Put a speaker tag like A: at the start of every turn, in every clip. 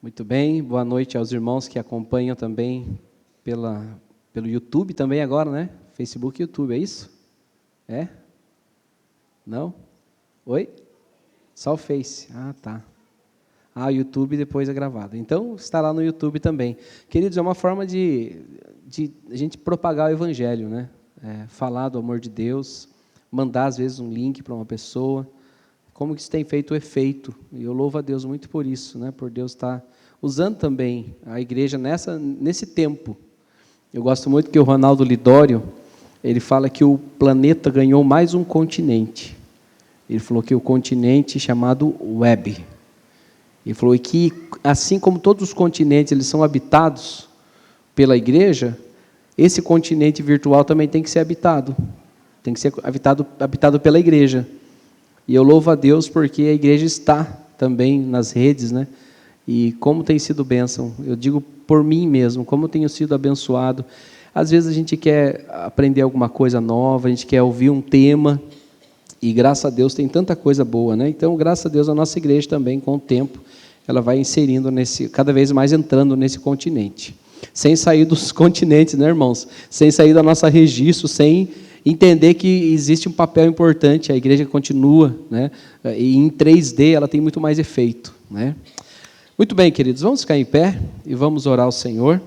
A: Muito bem, boa noite aos irmãos que acompanham também pelo YouTube também agora, né? Facebook e YouTube, é isso? É? Não? Oi? Só o Face. Ah, tá. O YouTube depois é gravado. Então, está lá no YouTube também. Queridos, é uma forma de a gente propagar o Evangelho, né? Falar do amor de Deus, mandar às vezes um link para uma pessoa. Como que isso tem feito efeito? E eu louvo a Deus muito por isso, né? Por Deus estar usando também a igreja nesse tempo. Eu gosto muito que o Ronaldo Lidório, ele fala que o planeta ganhou mais um continente. Ele falou que o continente chamado Web. Ele falou que, assim como todos os continentes eles são habitados pela igreja, esse continente virtual também tem que ser habitado. Tem que ser habitado pela igreja. E eu louvo a Deus porque a igreja está também nas redes, né? E como tem sido bênção. Eu digo por mim mesmo, como eu tenho sido abençoado. Às vezes a gente quer aprender alguma coisa nova, a gente quer ouvir um tema, e graças a Deus tem tanta coisa boa, né? Então, graças a Deus, a nossa igreja também, com o tempo, ela vai inserindo cada vez mais entrando nesse continente. Sem sair dos continentes, né, irmãos? Sem sair da nossa registro, sem entender que existe um papel importante, a igreja continua, né? E em 3D ela tem muito mais efeito, né? Muito bem, queridos, vamos ficar em pé e vamos orar ao Senhor.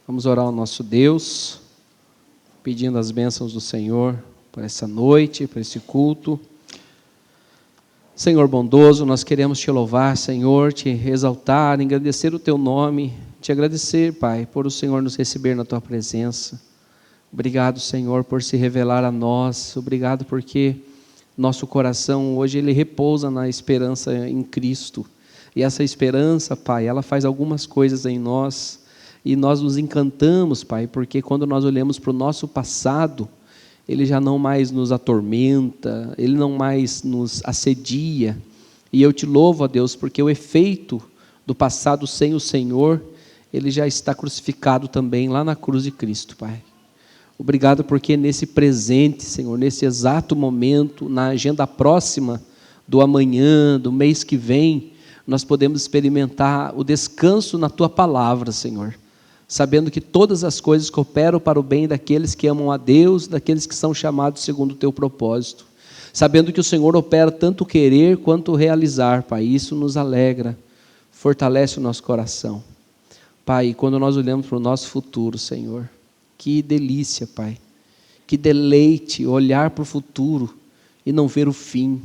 A: Vamos orar ao nosso Deus, pedindo as bênçãos do Senhor por essa noite, por esse culto. Senhor bondoso, nós queremos te louvar, Senhor, te exaltar, engrandecer o teu nome, te agradecer, Pai, por o Senhor nos receber na tua presença. Obrigado, Senhor, por se revelar a nós. Obrigado porque nosso coração hoje ele repousa na esperança em Cristo. E essa esperança, Pai, ela faz algumas coisas em nós. E nós nos encantamos, Pai, porque quando nós olhamos para o nosso passado, ele já não mais nos atormenta, ele não mais nos assedia. E eu te louvo, ó Deus, porque o efeito do passado sem o Senhor, ele já está crucificado também lá na cruz de Cristo, Pai. Obrigado porque nesse presente, Senhor, nesse exato momento, na agenda próxima do amanhã, do mês que vem, nós podemos experimentar o descanso na Tua palavra, Senhor. Sabendo que todas as coisas cooperam para o bem daqueles que amam a Deus, daqueles que são chamados segundo o Teu propósito. Sabendo que o Senhor opera tanto querer quanto realizar, Pai, isso nos alegra, fortalece o nosso coração. Pai, quando nós olhamos para o nosso futuro, Senhor, que delícia, Pai, que deleite olhar para o futuro e não ver o fim.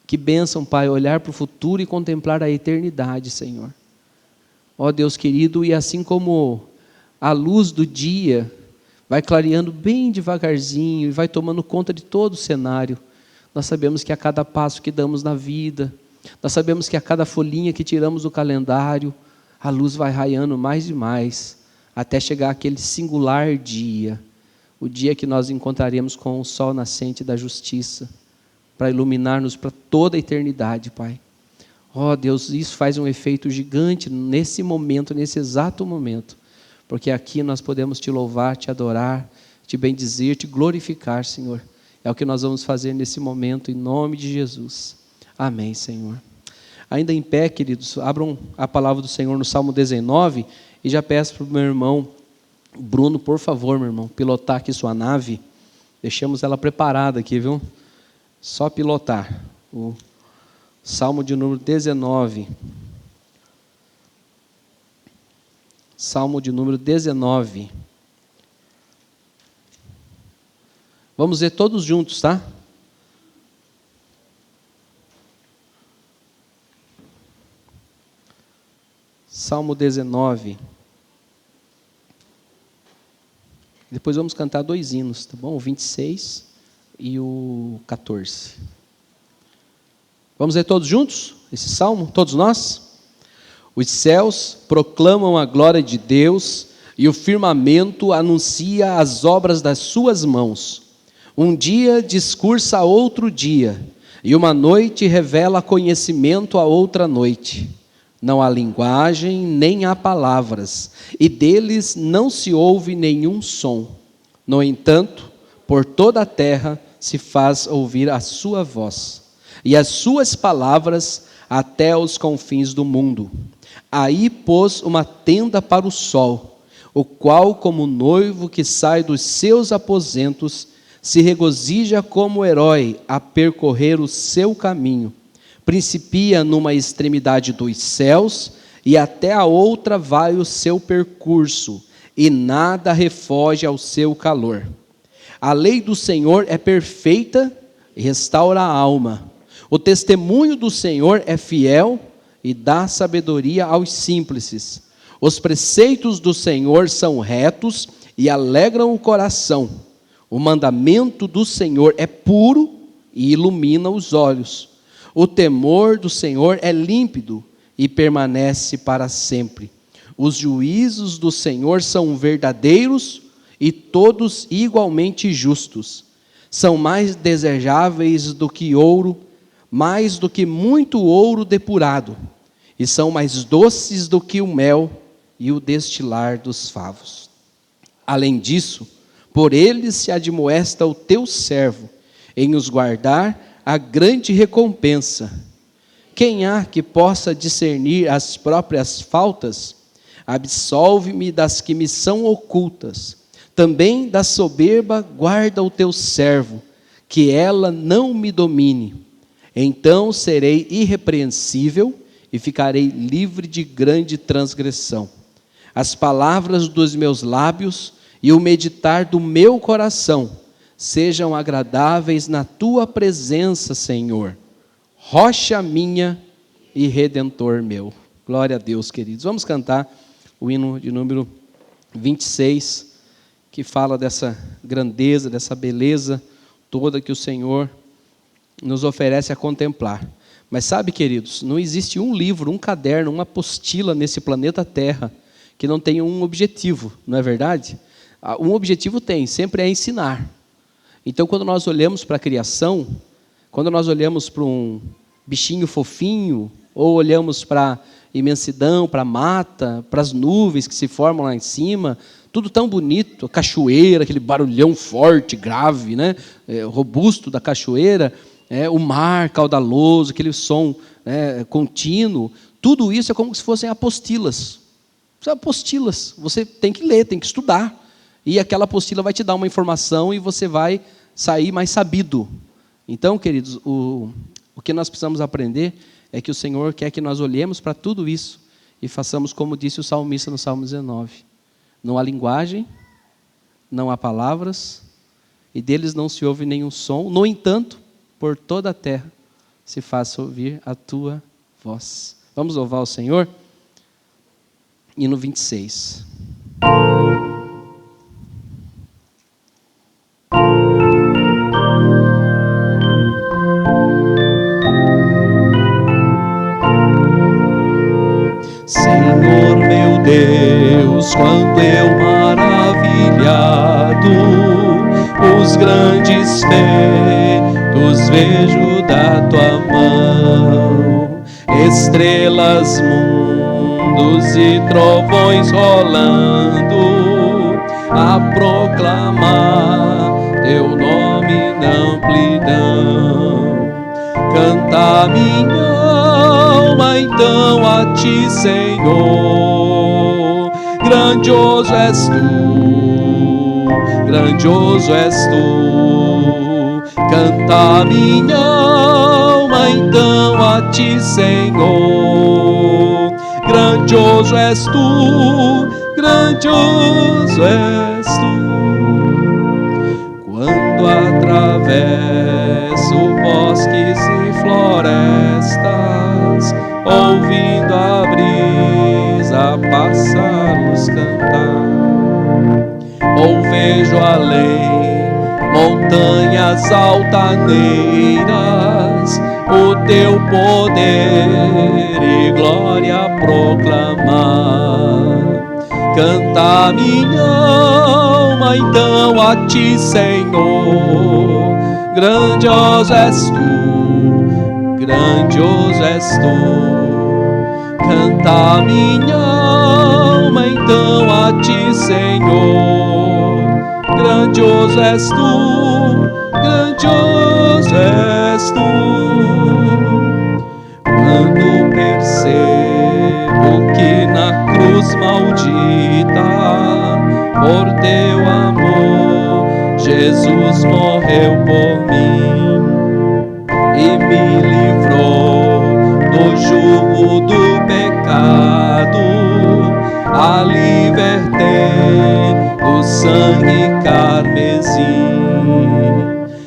A: Que bênção, Pai, olhar para o futuro e contemplar a eternidade, Senhor. Ó Deus querido, e assim como a luz do dia vai clareando bem devagarzinho e vai tomando conta de todo o cenário, nós sabemos que a cada passo que damos na vida, nós sabemos que a cada folhinha que tiramos do calendário, a luz vai raiando mais e mais, até chegar aquele singular dia, o dia que nós encontraremos com o sol nascente da justiça, para iluminar-nos para toda a eternidade, Pai. Ó Deus, isso faz um efeito gigante nesse momento, nesse exato momento, porque aqui nós podemos te louvar, te adorar, te bendizer, te glorificar, Senhor. É o que nós vamos fazer nesse momento, em nome de Jesus. Amém, Senhor. Ainda em pé, queridos, abram a palavra do Senhor no Salmo 19, e já peço para o meu irmão Bruno, por favor, meu irmão, pilotar aqui sua nave. Deixamos ela preparada aqui, viu? Só pilotar. O Salmo de número 19. Salmo de número 19. Vamos ver todos juntos, tá? Salmo 19. Depois vamos cantar 2 hinos, tá bom? O 26 e o 14. Vamos ler todos juntos esse salmo? Todos nós? Os céus proclamam a glória de Deus e o firmamento anuncia as obras das suas mãos. Um dia discursa a outro dia, e uma noite revela conhecimento a outra noite. Não há linguagem, nem há palavras, e deles não se ouve nenhum som. No entanto, por toda a terra se faz ouvir a sua voz, e as suas palavras até os confins do mundo. Aí pôs uma tenda para o sol, o qual, como noivo que sai dos seus aposentos, se regozija como herói a percorrer o seu caminho. Principia numa extremidade dos céus, e até a outra vai o seu percurso, e nada refoge ao seu calor. A lei do Senhor é perfeita e restaura a alma. O testemunho do Senhor é fiel e dá sabedoria aos simples. Os preceitos do Senhor são retos e alegram o coração. O mandamento do Senhor é puro e ilumina os olhos. O temor do Senhor é límpido e permanece para sempre. Os juízos do Senhor são verdadeiros e todos igualmente justos. São mais desejáveis do que ouro, mais do que muito ouro depurado, e são mais doces do que o mel e o destilar dos favos. Além disso, por eles se admoesta o teu servo, em os guardar a grande recompensa. Quem há que possa discernir as próprias faltas? Absolve-me das que me são ocultas. Também da soberba guarda o teu servo, que ela não me domine. Então serei irrepreensível e ficarei livre de grande transgressão. As palavras dos meus lábios e o meditar do meu coração sejam agradáveis na tua presença, Senhor, rocha minha e redentor meu. Glória a Deus, queridos. Vamos cantar o hino de número 26, que fala dessa grandeza, dessa beleza toda que o Senhor nos oferece a contemplar. Mas sabe, queridos, não existe um livro, um caderno, uma apostila nesse planeta Terra que não tenha um objetivo, não é verdade? Um objetivo tem, sempre é ensinar. Então, quando nós olhamos para a criação, quando nós olhamos para um bichinho fofinho, ou olhamos para a imensidão, para a mata, para as nuvens que se formam lá em cima, tudo tão bonito, a cachoeira, aquele barulhão forte, grave, né? Robusto da cachoeira, o mar caudaloso, aquele som contínuo, tudo isso é como se fossem apostilas. Apostilas, você tem que ler, tem que estudar, e aquela apostila vai te dar uma informação e você vai sair mais sabido. Então, queridos, o que nós precisamos aprender é que o Senhor quer que nós olhemos para tudo isso e façamos como disse o salmista no Salmo 19. Não há linguagem, não há palavras, e deles não se ouve nenhum som. No entanto, por toda a terra se faça ouvir a tua voz. Vamos louvar o Senhor? Hino 26. Senhor meu Deus, quando eu maravilhado os grandes feitos vejo da tua mão, estrelas, mundos e trovões rolando, a proclamar teu nome na amplidão. Canta minha alma então a ti, Senhor. Grandioso és tu, grandioso és tu. Canta minha alma então a ti, Senhor. Grandioso és tu, grandioso és tu. Quando atravesso bosques e florestas, ouvindo a brisa, pássaros cantar, ou vejo além montanhas altaneiras, o teu poder e glória proclamar. Canta minha alma então a ti, Senhor. Grandioso és tu, grandioso és tu. Canta minha alma então a ti, Senhor. Grandioso és tu, grandioso és tu. Quando cruz maldita, por teu amor, Jesus morreu por mim e me livrou do jugo do pecado, a libertei do sangue carmesim.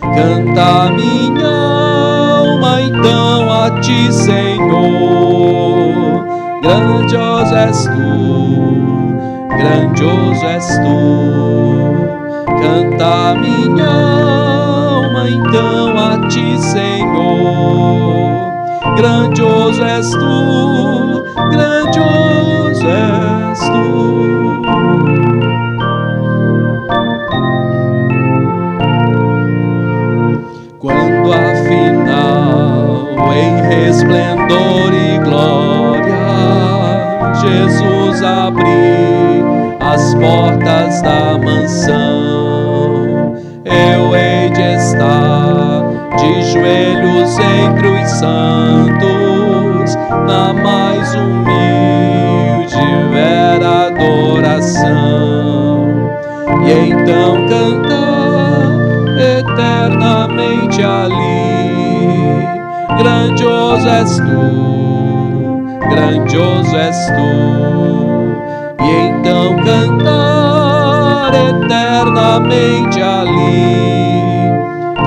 A: Canta minha alma então a ti, Senhor, grandioso és tu, grandioso és tu. Canta minha alma então a ti, Senhor, grandioso és tu, grandioso és tu. Quando afinal em resplendor e glória Jesus abriu as portas da mansão, eu hei de estar de joelhos entre os santos, na mais humilde vera adoração, e então cantar eternamente ali. Grandioso és tu, grandioso és tu, e então cantar eternamente ali.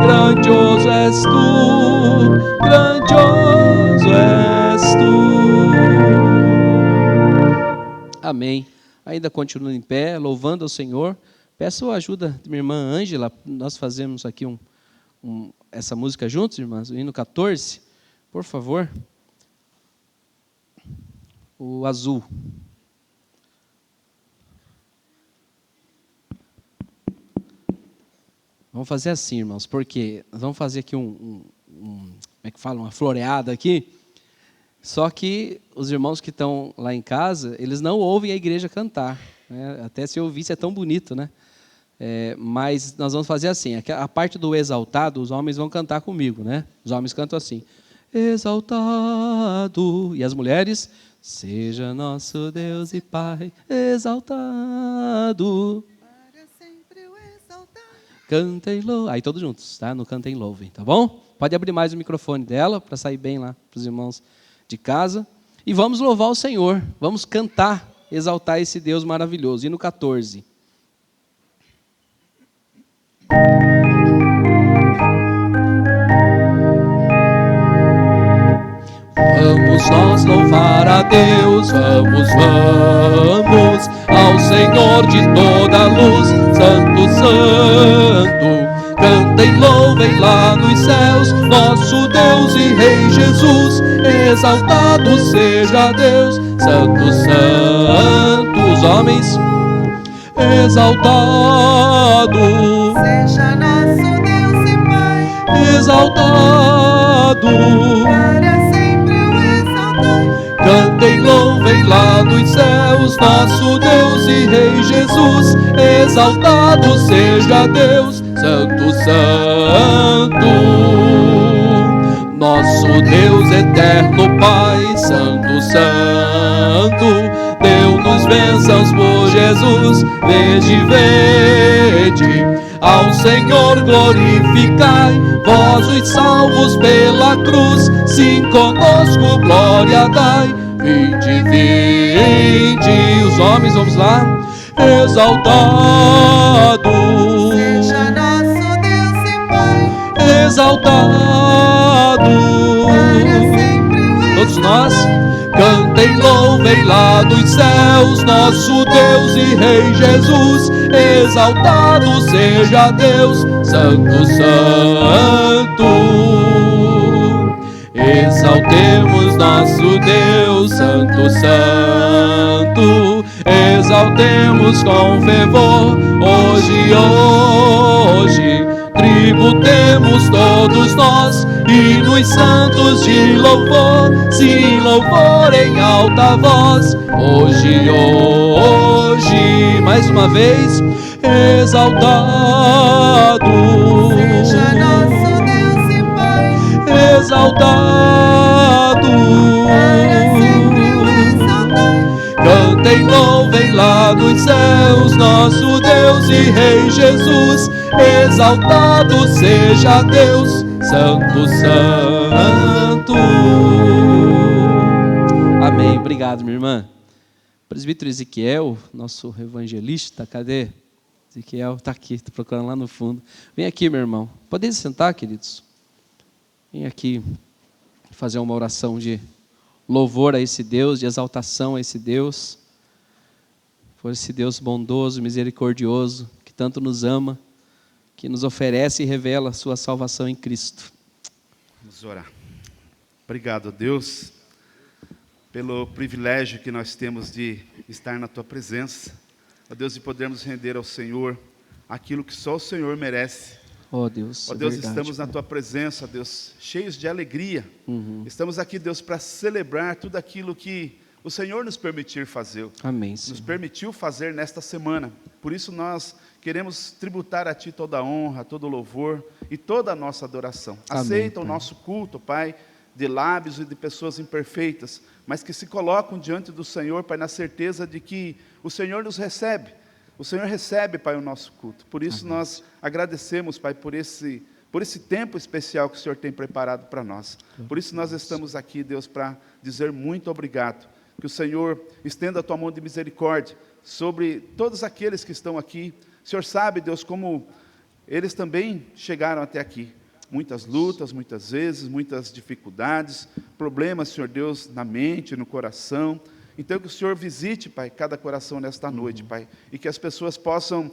A: Grandioso és tu, grandioso és tu. Amém. Ainda continuando em pé, louvando ao Senhor. Peço a ajuda de minha irmã Ângela. Nós fazemos aqui essa música juntos, irmãs, o hino 14, por favor. O azul. Vamos fazer assim, irmãos, porque nós vamos fazer aqui como é que fala? Uma floreada aqui. Só que os irmãos que estão lá em casa, eles não ouvem a igreja cantar, né? Até se ouvisse é tão bonito, né? Mas nós vamos fazer assim, a parte do exaltado, os homens vão cantar comigo, né? Os homens cantam assim, exaltado, e as mulheres, seja nosso Deus e Pai, exaltado, para sempre o exaltado. Cantem louve, aí todos juntos, tá? No cantem louve, tá bom? Pode abrir mais o microfone dela, para sair bem lá para os irmãos de casa, e vamos louvar o Senhor, vamos cantar, exaltar esse Deus maravilhoso. Hino 14. Vamos nós louvar a Deus, vamos, vamos, ao Senhor de toda a luz, Santo, Santo. Cantem, louvem lá nos céus, nosso Deus e Rei Jesus, exaltado seja Deus, Santo, Santo. Os homens, exaltado
B: seja nosso Deus e Pai,
A: exaltado,
B: para sempre o exaltai.
A: Cantem, louvem lá nos céus, nosso Deus e Rei Jesus, exaltado seja Deus, Santo, Santo. Nosso Deus eterno Pai, Santo, Santo, deu-nos bênçãos por Jesus, vede, vede, ao Senhor glorificai, vós os salvos pela cruz, sim conosco glória dai, vinde, vinde, os homens, vamos lá, exaltado,
B: Seja nosso Deus e Pai,
A: exaltado,
B: para sempre o
A: todos nós,
B: exaltai.
A: cantem, louvem lá dos céus, nosso Deus e Rei Jesus, exaltado seja Deus, Santo, Santo. Exaltemos nosso Deus, Santo, Santo. Exaltemos com fervor, hoje, hoje. Tributemos todos nós, hinos santos de louvor, sim, louvor em alta voz, hoje, hoje, mais uma vez, exaltado,
B: Seja nosso Deus e Pai,
A: exaltado,
B: para sempre o exaltai.
A: cantem, nosso Deus e Rei Jesus, exaltado seja Deus, Santo, Santo. Amém. Obrigado, minha irmã. Presbítero Ezequiel, nosso evangelista, cadê? Ezequiel está aqui, estou procurando lá no fundo. Vem aqui, meu irmão. Podem sentar, queridos? Vem aqui fazer uma oração de louvor a esse Deus, de exaltação a esse Deus, por esse Deus bondoso, misericordioso, que tanto nos ama, que nos oferece e revela a sua salvação em Cristo.
C: Vamos orar. Obrigado, Deus, pelo privilégio que nós temos de estar na Tua presença. Ó Deus, de podermos render ao Senhor aquilo que só o Senhor merece.
A: Ó Deus,
C: Ó Deus,
A: verdade,
C: estamos na
A: Pai.
C: Tua presença, Deus, cheios de alegria. Estamos aqui, Deus, para celebrar tudo aquilo que o Senhor nos permitir fazer.
A: Amém, Senhor.
C: Nos permitiu fazer nesta semana. Por isso nós queremos tributar a Ti toda a honra, todo o louvor e toda a nossa adoração.
A: Amém,
C: Aceita o
A: Pai.
C: nosso culto, Pai, de lábios e de pessoas imperfeitas, mas que se colocam diante do Senhor, Pai, na certeza de que o Senhor nos recebe. O Senhor recebe, Pai, o nosso culto. Por isso
A: Amém.
C: nós agradecemos, Pai, por esse tempo especial que o Senhor tem preparado para nós. Por isso nós estamos aqui, Deus, para dizer muito obrigado. Que o Senhor estenda a Tua mão de misericórdia sobre todos aqueles que estão aqui. O Senhor sabe, Deus, como eles também chegaram até aqui. Muitas lutas, muitas vezes, muitas dificuldades, problemas, Senhor Deus, na mente, no coração. Então, que o Senhor visite, Pai, cada coração nesta noite, Pai, e que as pessoas possam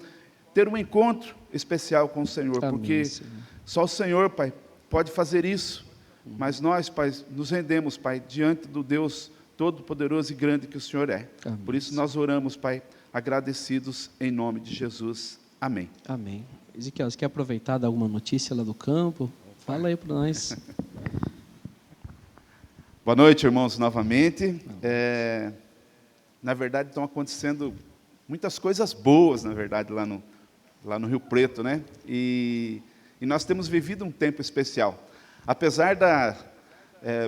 C: ter um encontro especial com o Senhor,
A: Amém,
C: porque
A: Senhor.
C: só o Senhor, Pai, pode fazer isso. Mas nós, Pai, nos rendemos, Pai, diante do Deus todo-poderoso e grande que o Senhor é.
A: Amém.
C: Por isso nós oramos, Pai, agradecidos em nome de Jesus. Amém.
A: Amém. Ezequiel, você quer aproveitar de alguma notícia lá do campo? Fala aí para nós.
C: Boa noite, irmãos, novamente. Na verdade, estão acontecendo muitas coisas boas, na verdade, lá no Rio Preto, né? E nós temos vivido um tempo especial. Apesar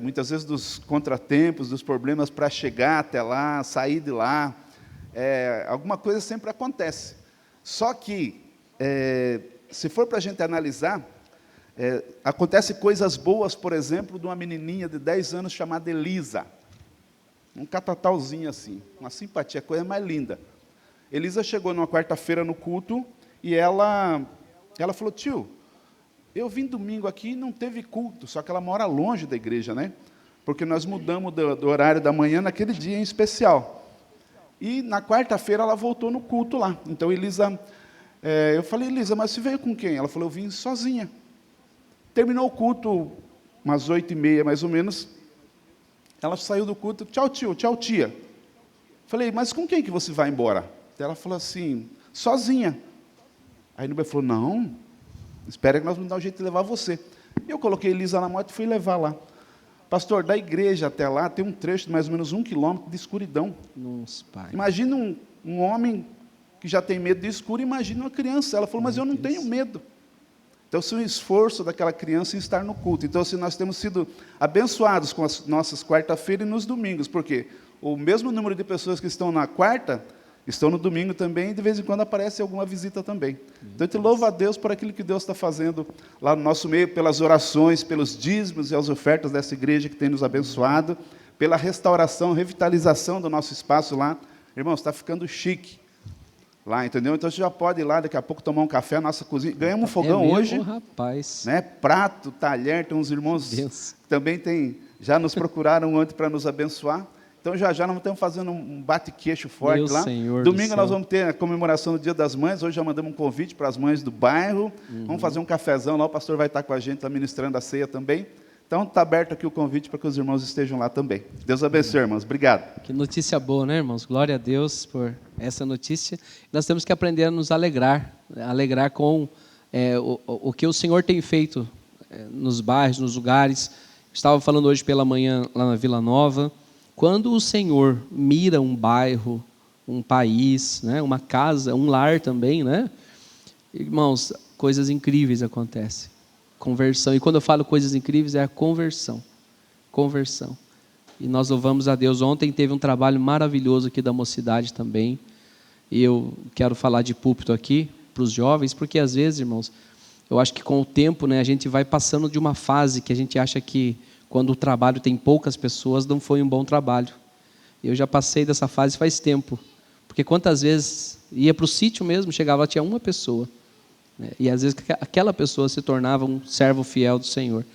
C: muitas vezes dos contratempos, dos problemas para chegar até lá, sair de lá, alguma coisa sempre acontece. Só que, se for para a gente analisar, acontece coisas boas, por exemplo, de uma menininha de 10 anos chamada Elisa. Um catatauzinho assim, uma simpatia, a coisa mais linda. Elisa chegou numa quarta-feira no culto e ela falou: tio, eu vim domingo aqui e não teve culto, só que ela mora longe da igreja, né? Porque nós mudamos do horário da manhã naquele dia em especial. E na quarta-feira ela voltou no culto lá. Então Elisa, eu falei: Elisa, mas você veio com quem? Ela falou: eu vim sozinha. Terminou o culto, umas 8h30 mais ou menos. Ela saiu do culto: tchau tio, tchau tia. Falei: mas com quem que você vai embora? Ela falou assim: sozinha. Aí Nubia falou: não, espera que nós vamos dar um jeito de levar você. Eu coloquei Elisa na moto e fui levar lá. Pastor, da igreja até lá tem um trecho de mais ou menos 1 quilômetro de escuridão.
A: Nossa, Pai.
C: Imagina um homem que já tem medo de escuro, imagina uma criança. Ela falou: mas eu não tenho medo. Então, se o esforço daquela criança em estar no culto. Então, se nós temos sido abençoados com as nossas quarta-feiras e nos domingos, porque o mesmo número de pessoas que estão na quarta, estão no domingo também, e de vez em quando aparece alguma visita também. Então, eu te louvo a Deus por aquilo que Deus está fazendo lá no nosso meio, pelas orações, pelos dízimos e as ofertas dessa igreja que tem nos abençoado, pela restauração, revitalização do nosso espaço lá. Irmãos, está ficando chique lá, entendeu? Então, você já pode ir lá, daqui a pouco, tomar um café na nossa cozinha. Ganhamos um fogão
A: mesmo,
C: hoje.
A: Rapaz.
C: Né? Prato, talher, tem uns irmãos
A: Deus.
C: que também já nos procuraram antes para nos abençoar. Então, já nós estamos fazendo um bate-queixo forte
A: Meu
C: lá.
A: Senhor do
C: Domingo
A: céu.
C: nós vamos ter a comemoração do Dia das Mães. Hoje já mandamos um convite para as mães do bairro. Vamos fazer um cafezão lá, o pastor vai estar com a gente, está ministrando a ceia também. Então, está aberto aqui o convite para que os irmãos estejam lá também. Deus abençoe, irmãos. Obrigado.
A: Que notícia boa, né, irmãos? Glória a Deus por essa notícia. Nós temos que aprender a nos alegrar com o que o Senhor tem feito nos bairros, nos lugares. Estava falando hoje pela manhã lá na Vila Nova. Quando o Senhor mira um bairro, um país, né, uma casa, um lar também, né? Irmãos, coisas incríveis acontecem. Conversão. E quando eu falo coisas incríveis, é a conversão. Conversão. E nós louvamos a Deus. Ontem teve um trabalho maravilhoso aqui da mocidade também. E eu quero falar de púlpito aqui para os jovens, porque às vezes, irmãos, eu acho que com o tempo, né, a gente vai passando de uma fase que a gente acha que quando o trabalho tem poucas pessoas, não foi um bom trabalho. Eu já passei dessa fase faz tempo. Porque quantas vezes ia para o sítio mesmo, chegava, tinha uma pessoa. Né, e às vezes aquela pessoa se tornava um servo fiel do Senhor.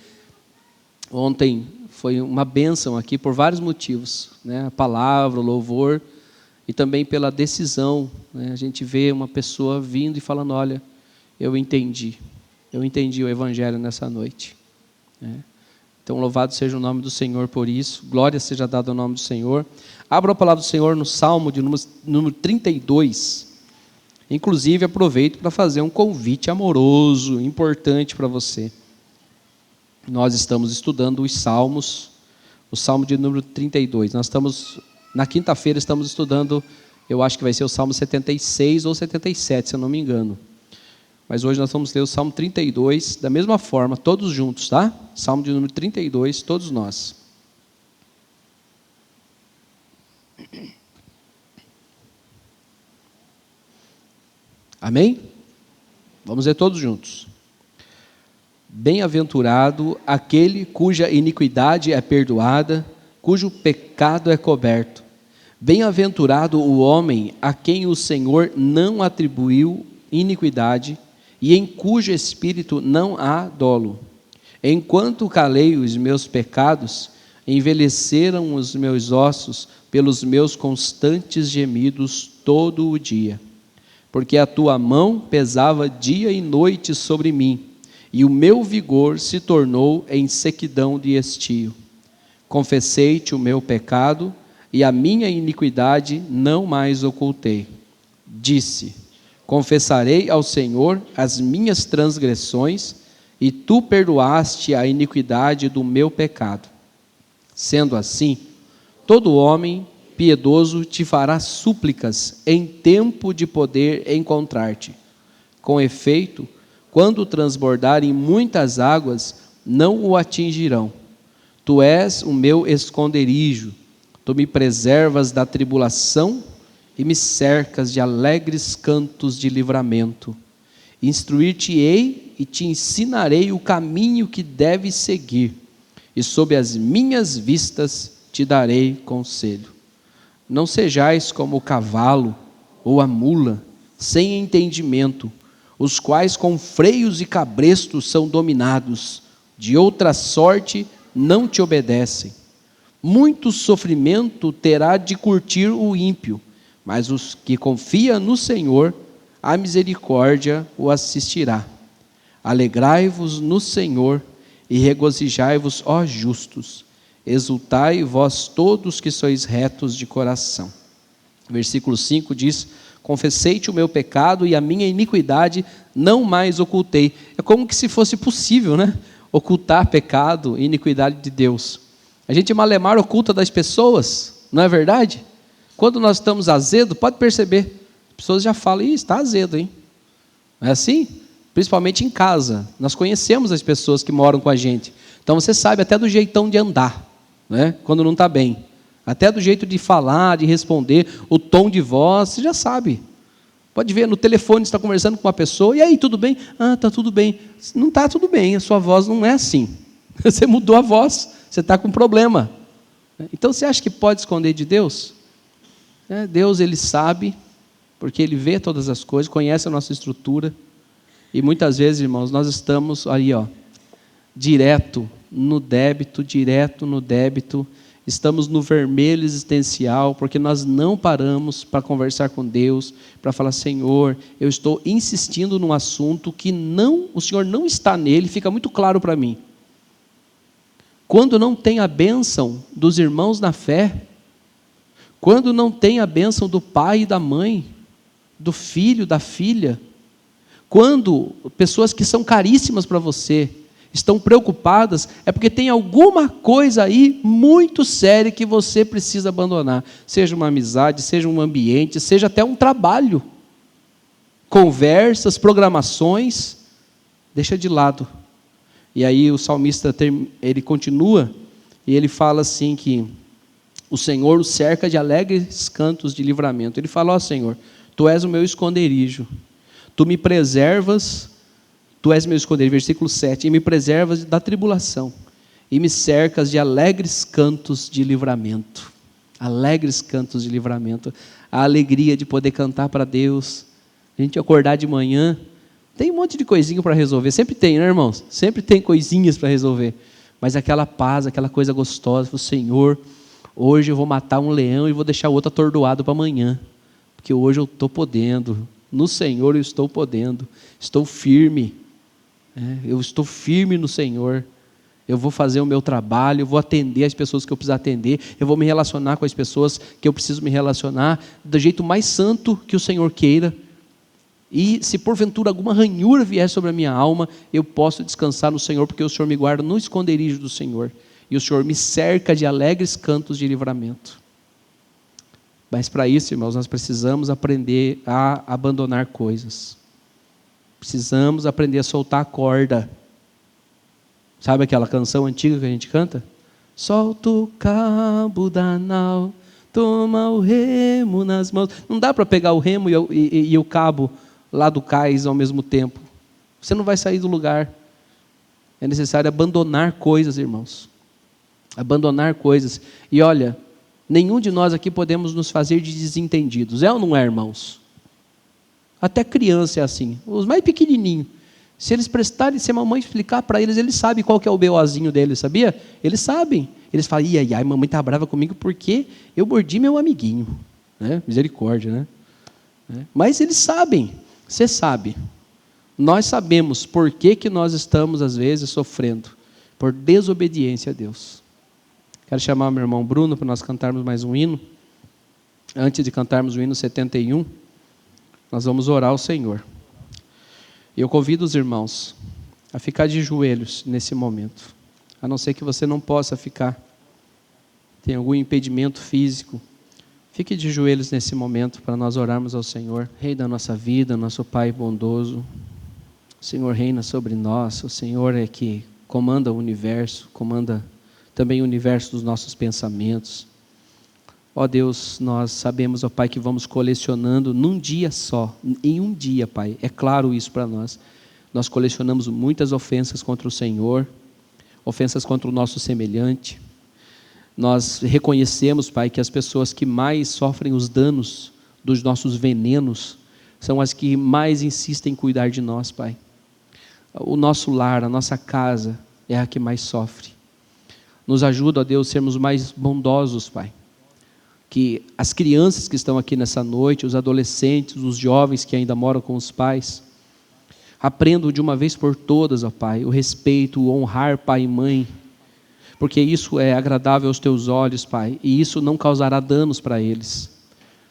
A: Ontem foi uma bênção aqui por vários motivos. Né, a palavra, o louvor, e também pela decisão. Né, a gente vê uma pessoa vindo e falando, olha, eu entendi o Evangelho nessa noite. Né. Então, louvado seja o nome do Senhor por isso. Glória seja dada ao nome do Senhor. Abra a palavra do Senhor no Salmo de número 32. Inclusive, aproveito para fazer um convite amoroso, importante para você. Nós estamos estudando os Salmos, o Salmo de número 32. Na quinta-feira, estamos estudando, eu acho que vai ser o Salmo 76 ou 77, se eu não me engano. Mas hoje nós vamos ler o Salmo 32, da mesma forma, todos juntos, tá? Salmo de número 32, todos nós. Amém? Vamos ler todos juntos. Bem-aventurado aquele cuja iniquidade é perdoada, cujo pecado é coberto. Bem-aventurado o homem a quem o Senhor não atribuiu iniquidade, e em cujo espírito não há dolo. Enquanto calei os meus pecados, envelheceram os meus ossos pelos meus constantes gemidos todo o dia. Porque a tua mão pesava dia e noite sobre mim, e o meu vigor se tornou em sequidão de estio. Confessei-te o meu pecado, e a minha iniquidade não mais ocultei. Disse: confessarei ao Senhor as minhas transgressões, e tu perdoaste a iniquidade do meu pecado. Sendo assim, todo homem piedoso te fará súplicas em tempo de poder encontrar-te. Com efeito, quando transbordarem muitas águas, não o atingirão. Tu és o meu esconderijo, tu me preservas da tribulação e me cercas de alegres cantos de livramento. Instruir-te-ei e te ensinarei o caminho que deves seguir, e sob as minhas vistas te darei conselho. Não sejais como o cavalo ou a mula, sem entendimento, os quais com freios e cabrestos são dominados, de outra sorte não te obedecem. Muito sofrimento terá de curtir o ímpio, mas os que confiam no Senhor, a misericórdia o assistirá. Alegrai-vos no Senhor e regozijai-vos, ó justos. Exultai vós todos que sois retos de coração. Versículo 5 diz: confessei-te o meu pecado e a minha iniquidade não mais ocultei. É como que se fosse possível, né? Ocultar pecado e iniquidade de Deus. A gente malemar oculta das pessoas, não é verdade? Quando nós estamos azedo, pode perceber, as pessoas já falam, está azedo, hein? Não é assim? Principalmente em casa, nós conhecemos as pessoas que moram com a gente, então você sabe até do jeitão de andar, né? Quando não está bem, até do jeito de falar, de responder, o tom de voz, você já sabe. Pode ver, no telefone você está conversando com uma pessoa, e aí, tudo bem? Ah, está tudo bem. Não está tudo bem, a sua voz não é assim, você mudou a voz, você está com problema. Então você acha que pode esconder de Deus? Deus, Ele sabe, porque Ele vê todas as coisas, conhece a nossa estrutura, e muitas vezes, irmãos, nós estamos aí, direto no débito, estamos no vermelho existencial, porque nós não paramos para conversar com Deus, para falar, Senhor, eu estou insistindo num assunto que o Senhor não está nele, fica muito claro para mim. Quando não tem a bênção dos irmãos na fé, quando não tem a bênção do pai e da mãe, do filho, da filha, quando pessoas que são caríssimas para você estão preocupadas, é porque tem alguma coisa aí muito séria que você precisa abandonar. Seja uma amizade, seja um ambiente, seja até um trabalho. Conversas, programações, deixa de lado. E aí o salmista, ele continua, e ele fala assim que o Senhor o cerca de alegres cantos de livramento. Ele fala, Senhor, Tu és o meu esconderijo. Tu me preservas, tu és meu esconderijo, versículo 7, e me preservas da tribulação, e me cercas de alegres cantos de livramento. Alegres cantos de livramento. A alegria de poder cantar para Deus. A gente acordar de manhã, tem um monte de coisinha para resolver. Sempre tem, né, irmãos? Sempre tem coisinhas para resolver. Mas aquela paz, aquela coisa gostosa, o Senhor, hoje eu vou matar um leão e vou deixar o outro atordoado para amanhã. Porque hoje eu estou podendo. No Senhor eu estou podendo. Estou firme. Eu estou firme no Senhor. Eu vou fazer o meu trabalho, eu vou atender as pessoas que eu preciso atender, eu vou me relacionar com as pessoas que eu preciso me relacionar, do jeito mais santo que o Senhor queira. E se porventura alguma ranhura vier sobre a minha alma, eu posso descansar no Senhor, porque o Senhor me guarda no esconderijo do Senhor. E o Senhor me cerca de alegres cantos de livramento. Mas para isso, irmãos, nós precisamos aprender a abandonar coisas. Precisamos aprender a soltar a corda. Sabe aquela canção antiga que a gente canta? Solta o cabo da nau, toma o remo nas mãos. Não dá para pegar o remo e o cabo lá do cais ao mesmo tempo. Você não vai sair do lugar. É necessário abandonar coisas, irmãos. Abandonar coisas. E olha, nenhum de nós aqui podemos nos fazer de desentendidos. É ou não é, irmãos? Até criança é assim. Os mais pequenininhos. Se eles prestarem, se a mamãe explicar para eles sabem qual que é o BOzinho deles, sabia? Eles sabem. Eles falam, ai, mamãe está brava comigo porque eu mordi meu amiguinho. Né? Misericórdia, né? Mas eles sabem. Você sabe. Nós sabemos por que nós estamos, às vezes, sofrendo. Por desobediência a Deus. Quero chamar meu irmão Bruno para nós cantarmos mais um hino. Antes de cantarmos o hino 71, nós vamos orar ao Senhor. Eu convido os irmãos a ficar de joelhos nesse momento. A não ser que você não possa ficar. Tem algum impedimento físico. Fique de joelhos nesse momento para nós orarmos ao Senhor. Rei da nossa vida, nosso Pai bondoso. O Senhor reina sobre nós. O Senhor é que comanda o universo, comanda também o universo dos nossos pensamentos. Ó Deus, nós sabemos, ó Pai, que vamos colecionando num dia só, em um dia, Pai, é claro isso para nós. Nós colecionamos muitas ofensas contra o Senhor, ofensas contra o nosso semelhante. Nós reconhecemos, Pai, que as pessoas que mais sofrem os danos dos nossos venenos são as que mais insistem em cuidar de nós, Pai. O nosso lar, a nossa casa é a que mais sofre. Nos ajuda, ó Deus, a sermos mais bondosos, Pai. Que as crianças que estão aqui nessa noite, os adolescentes, os jovens que ainda moram com os pais, aprendam de uma vez por todas, ó Pai, o respeito, o honrar pai e mãe, porque isso é agradável aos teus olhos, Pai, e isso não causará danos para eles.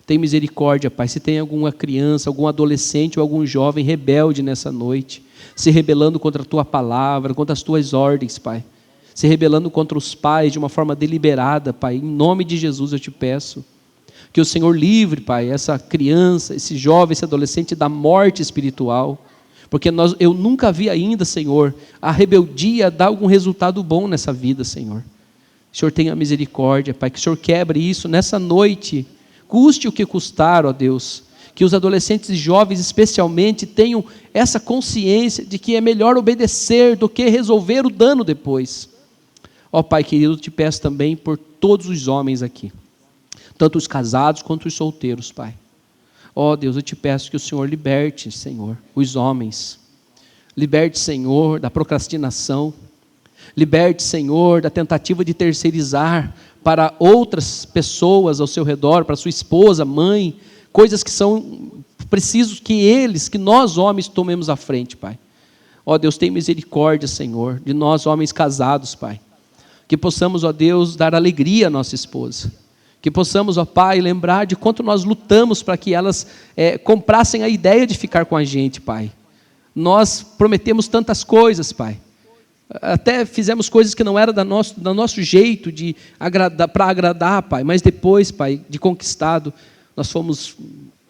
A: Tem misericórdia, Pai, se tem alguma criança, algum adolescente ou algum jovem rebelde nessa noite, se rebelando contra a tua palavra, contra as tuas ordens, Pai, se rebelando contra os pais de uma forma deliberada, Pai, em nome de Jesus eu te peço, que o Senhor livre, Pai, essa criança, esse jovem, esse adolescente da morte espiritual, porque eu nunca vi ainda, Senhor, a rebeldia dar algum resultado bom nessa vida, Senhor. O Senhor tenha misericórdia, Pai, que o Senhor quebre isso nessa noite, custe o que custar, ó Deus, que os adolescentes e jovens especialmente tenham essa consciência de que é melhor obedecer do que resolver o dano depois. Ó Pai querido, te peço também por todos os homens aqui, tanto os casados quanto os solteiros, Pai. Ó Deus, eu te peço que o Senhor liberte, Senhor, os homens. Liberte, Senhor, da procrastinação. Liberte, Senhor, da tentativa de terceirizar para outras pessoas ao seu redor, para sua esposa, mãe, coisas que são precisos que nós homens tomemos à frente, Pai. Ó Deus, tem misericórdia, Senhor, de nós homens casados, Pai. Que possamos, ó Deus, dar alegria à nossa esposa. Que possamos, ó Pai, lembrar de quanto nós lutamos para que elas comprassem a ideia de ficar com a gente, Pai. Nós prometemos tantas coisas, Pai. Até fizemos coisas que não eram do nosso jeito para agradar, Pai. Mas depois, Pai, de conquistado, nós fomos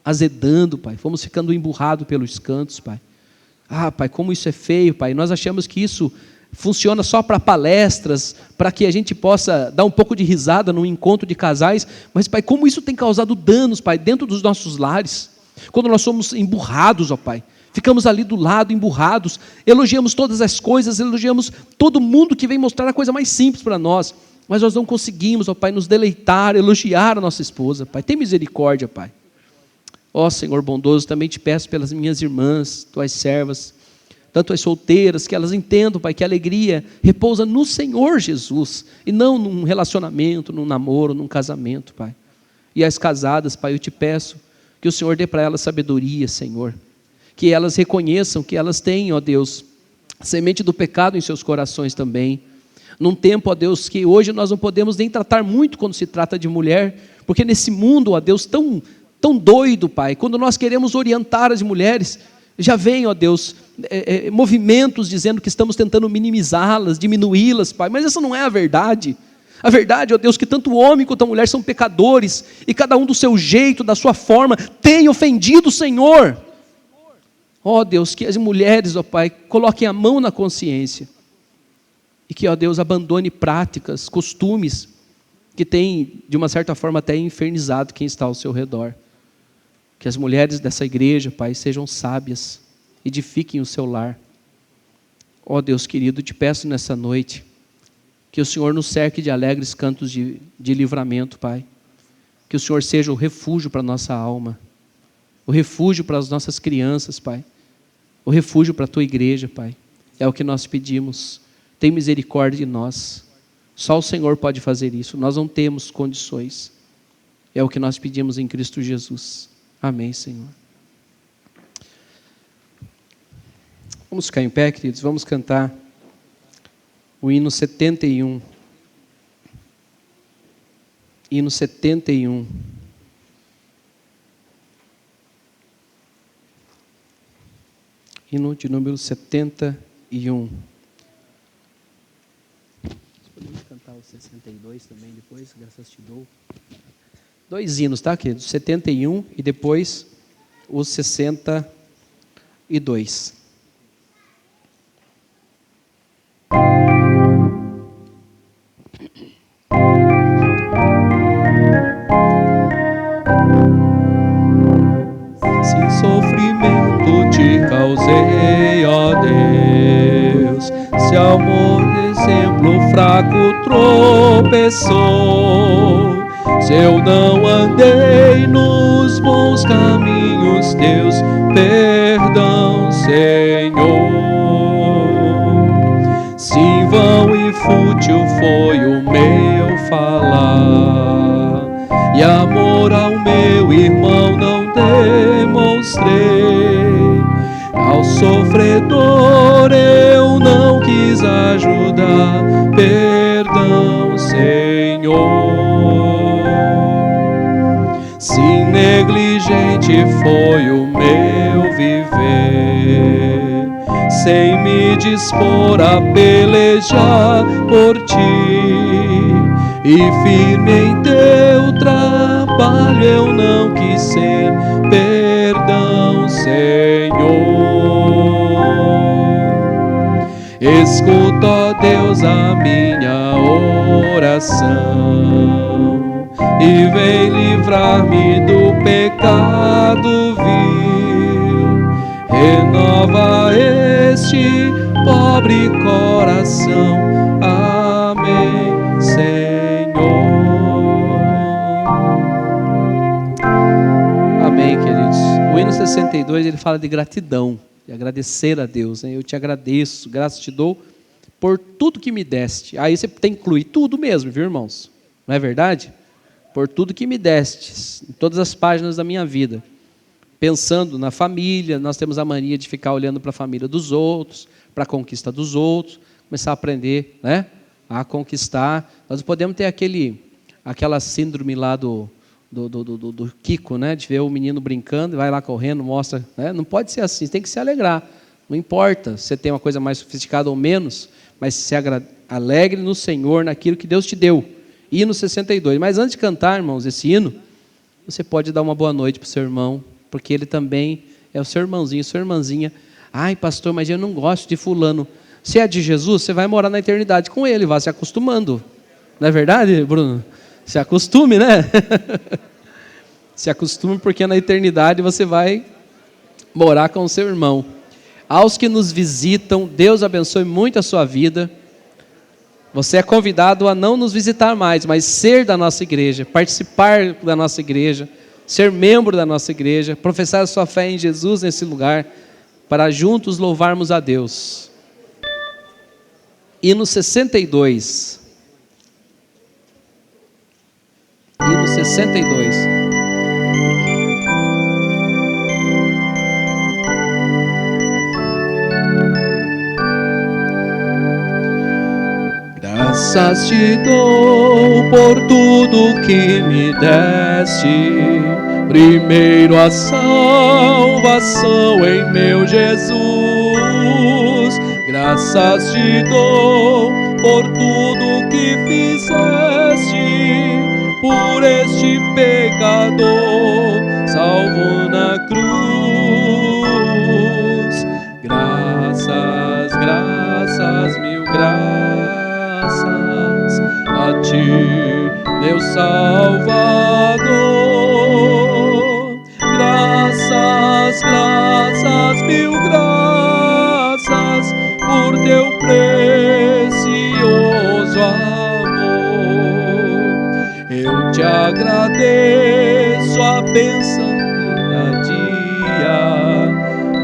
A: azedando, Pai. Fomos ficando emburrados pelos cantos, Pai. Ah, Pai, como isso é feio, Pai. Nós achamos que isso funciona só para palestras, para que a gente possa dar um pouco de risada num encontro de casais, mas, Pai, como isso tem causado danos, Pai, dentro dos nossos lares, Quando nós somos emburrados, ó Pai, ficamos ali do lado, emburrados, elogiamos todas as coisas, elogiamos todo mundo que vem mostrar a coisa mais simples para nós, mas nós não conseguimos, ó Pai, nos deleitar, elogiar a nossa esposa, Pai. Tem misericórdia, Pai. Ó Senhor bondoso, também te peço pelas minhas irmãs, tuas servas, tanto as solteiras, que elas entendam, Pai, que a alegria repousa no Senhor Jesus, e não num relacionamento, num namoro, num casamento, Pai. E as casadas, Pai, eu te peço que o Senhor dê para elas sabedoria, Senhor, que elas reconheçam que elas têm, ó Deus, a semente do pecado em seus corações também, num tempo, ó Deus, que hoje nós não podemos nem tratar muito quando se trata de mulher, porque nesse mundo, ó Deus, tão doido, Pai, quando nós queremos orientar as mulheres, já vem, ó Deus, movimentos dizendo que estamos tentando minimizá-las, diminuí-las, Pai, mas essa não é a verdade. A verdade, ó Deus, que tanto o homem quanto a mulher são pecadores, e cada um do seu jeito, da sua forma, tem ofendido o Senhor. Ó Deus, que as mulheres, ó Pai, coloquem a mão na consciência, e que, ó Deus, abandone práticas, costumes, que tem, de uma certa forma, até infernizado quem está ao seu redor. Que as mulheres dessa igreja, Pai, sejam sábias, edifiquem o seu lar. Ó Deus querido, te peço nessa noite, que o Senhor nos cerque de alegres cantos de livramento, Pai. Que o Senhor seja o refúgio para a nossa alma, o refúgio para as nossas crianças, Pai, o refúgio para a tua igreja, Pai. É o que nós pedimos. Tem misericórdia de nós. Só o Senhor pode fazer isso. Nós não temos condições. É o que nós pedimos em Cristo Jesus. Amém, Senhor. Vamos ficar em pé, queridos. Vamos cantar o hino 71. Hino 71. Hino de número 71. Podemos cantar o 62 também depois, graças te dou. 2 hinos, tá, queridos? 71 e depois o 62. Se sofrimento te causei, ó Deus, se amor exemplo fraco tropeçou, se eu não andei nos bons caminhos teus, perdão, Senhor. Se em vão e fútil foi o meu falar, e amor ao meu irmão não demonstrei, ao sofredor eu não quis ajudar, perdão, Senhor. Se negligente foi o meu viver, sem me dispor a pelejar por ti, e firme em teu trabalho eu não quis ser, perdão, Senhor. Escuta, ó Deus, a minha oração, e vem livrar-me do pecado vil. Renova este pobre coração. Amém, Senhor. Amém, queridos. O hino 62, ele fala de gratidão, de agradecer a Deus, né? Eu te agradeço, graças te dou por tudo que me deste. Aí você tem que incluir tudo mesmo, viu, irmãos? Não é verdade? Por tudo que me destes, em todas as páginas da minha vida. Pensando na família, nós temos a mania de ficar olhando para a família dos outros, para a conquista dos outros, começar a aprender, né, a conquistar. Nós podemos ter aquela síndrome lá do Kiko, né, de ver o menino brincando, vai lá correndo, mostra, né? Não pode ser assim, tem que se alegrar. Não importa se você tem uma coisa mais sofisticada ou menos, mas se alegre no Senhor, naquilo que Deus te deu. Hino 62. Mas antes de cantar, irmãos, esse hino, você pode dar uma boa noite para o seu irmão, porque ele também é o seu irmãozinho, sua irmãzinha. Ai, pastor, mas eu não gosto de fulano. Se é de Jesus, você vai morar na eternidade com ele, vai se acostumando. Não é verdade, Bruno? Se acostume, né? Se acostume, porque na eternidade você vai morar com o seu irmão. Aos que nos visitam, Deus abençoe muito a sua vida. Você é convidado a não nos visitar mais, mas ser da nossa igreja, participar da nossa igreja, ser membro da nossa igreja, professar a sua fé em Jesus nesse lugar, para juntos louvarmos a Deus. Hino 62. Hino 62. Graças te dou por tudo que me deste, primeiro a salvação em meu Jesus. Graças te dou por tudo que fizeste, por este pecador salvo na cruz. Graças, graças, mil graças a ti, meu Salvador. Graças, graças, mil graças por teu precioso amor. Eu te agradeço a bênção cada dia,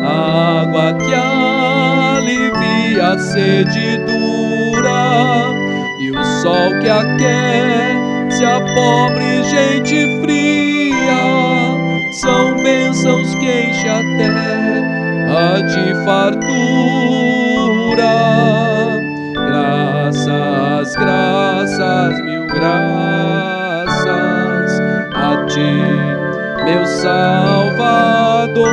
A: a água que alivia a sede dura e o sol que aquece a pobre gente fria. São bênçãos que enchem a terra de fartura. Graças, graças, mil graças a ti, meu Salvador.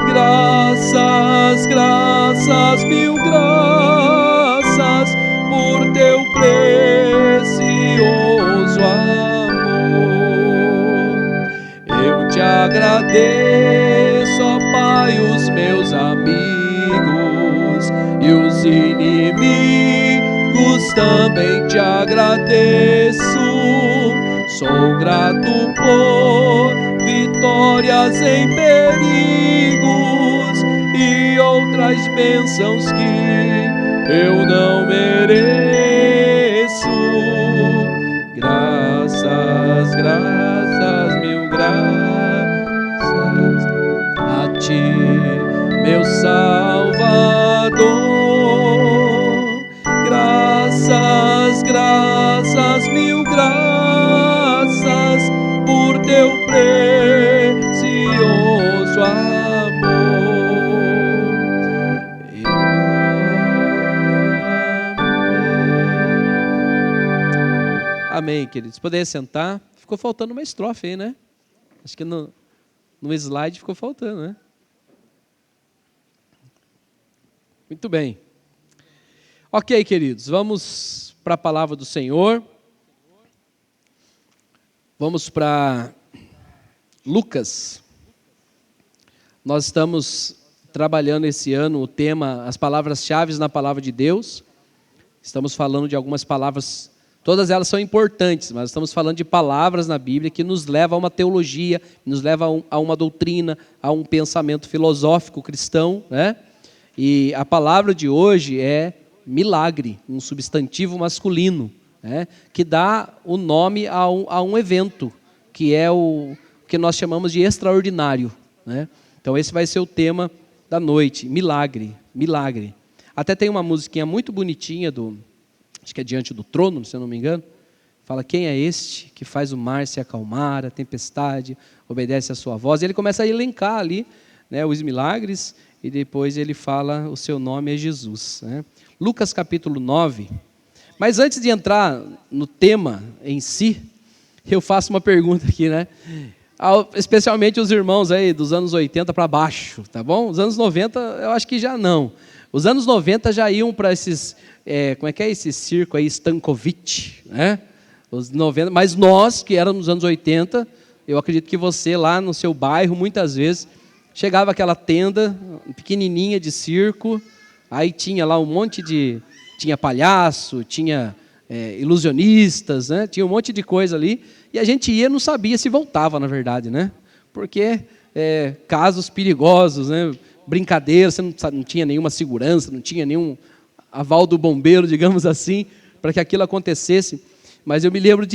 A: Graças, graças, mil graças por teu precioso amor. Eu te agradeço, ó Pai, os meus amigos e os inimigos também te agradeço. Sou grato por vitórias em perigos e outras bênçãos que eu não mereço. Graças, graças, mil graças a ti, meu Salvador. Graças, graças, mil graças por teu precioso amor. Amém, queridos. Poder sentar. Ficou faltando uma estrofe aí, né? Acho que no slide ficou faltando, né? Muito bem. Ok, queridos, vamos para a palavra do Senhor. Vamos para Lucas. Nós estamos trabalhando esse ano o tema, as palavras-chave na palavra de Deus. Estamos falando de algumas palavras, todas elas são importantes, mas estamos falando de palavras na Bíblia que nos levam a uma teologia, nos levam a uma doutrina, a um pensamento filosófico cristão, né? E a palavra de hoje é milagre, um substantivo masculino, né? Que dá o nome a um evento, que é o que nós chamamos de extraordinário, né? Então esse vai ser o tema da noite, milagre, milagre. Até tem uma musiquinha muito bonitinha, acho que é Diante do Trono, se eu não me engano, fala: quem é este que faz o mar se acalmar, a tempestade obedece à sua voz. E ele começa a elencar ali, né, os milagres, e depois ele fala: o seu nome é Jesus, né? Lucas capítulo 9. Mas antes de entrar no tema em si, eu faço uma pergunta aqui, né? Especialmente os irmãos aí dos anos 80 para baixo, tá bom? Os anos 90 eu acho que já não. Os anos 90 já iam para esses, como é que é esse circo aí, Stankovic, né? Os 90, mas nós que éramos nos anos 80, eu acredito que você lá no seu bairro, muitas vezes, chegava aquela tenda pequenininha de circo, aí tinha lá um monte de, tinha palhaço, tinha ilusionistas, né? Tinha um monte de coisa ali, E a gente ia e não sabia se voltava, na verdade, né? Porque casos perigosos, né? Brincadeiras, você não tinha nenhuma segurança, não tinha nenhum aval do bombeiro, digamos assim, para que aquilo acontecesse. Mas eu me lembro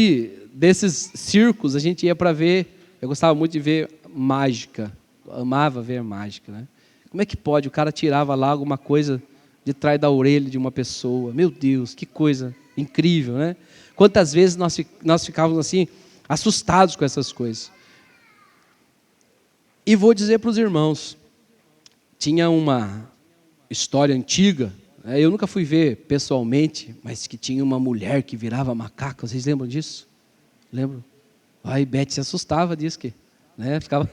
A: desses circos, a gente ia para ver, eu gostava muito de ver mágica, eu amava ver mágica, né? Como é que pode? O cara tirava lá alguma coisa de trás da orelha de uma pessoa. Meu Deus, que coisa incrível, né? Quantas vezes nós ficávamos assim, assustados com essas coisas. E vou dizer para os irmãos, tinha uma história antiga, né? Eu nunca fui ver pessoalmente, mas que tinha uma mulher que virava macaco. Vocês lembram disso? Lembram? Aí Beth se assustava, diz que, né? Ficava...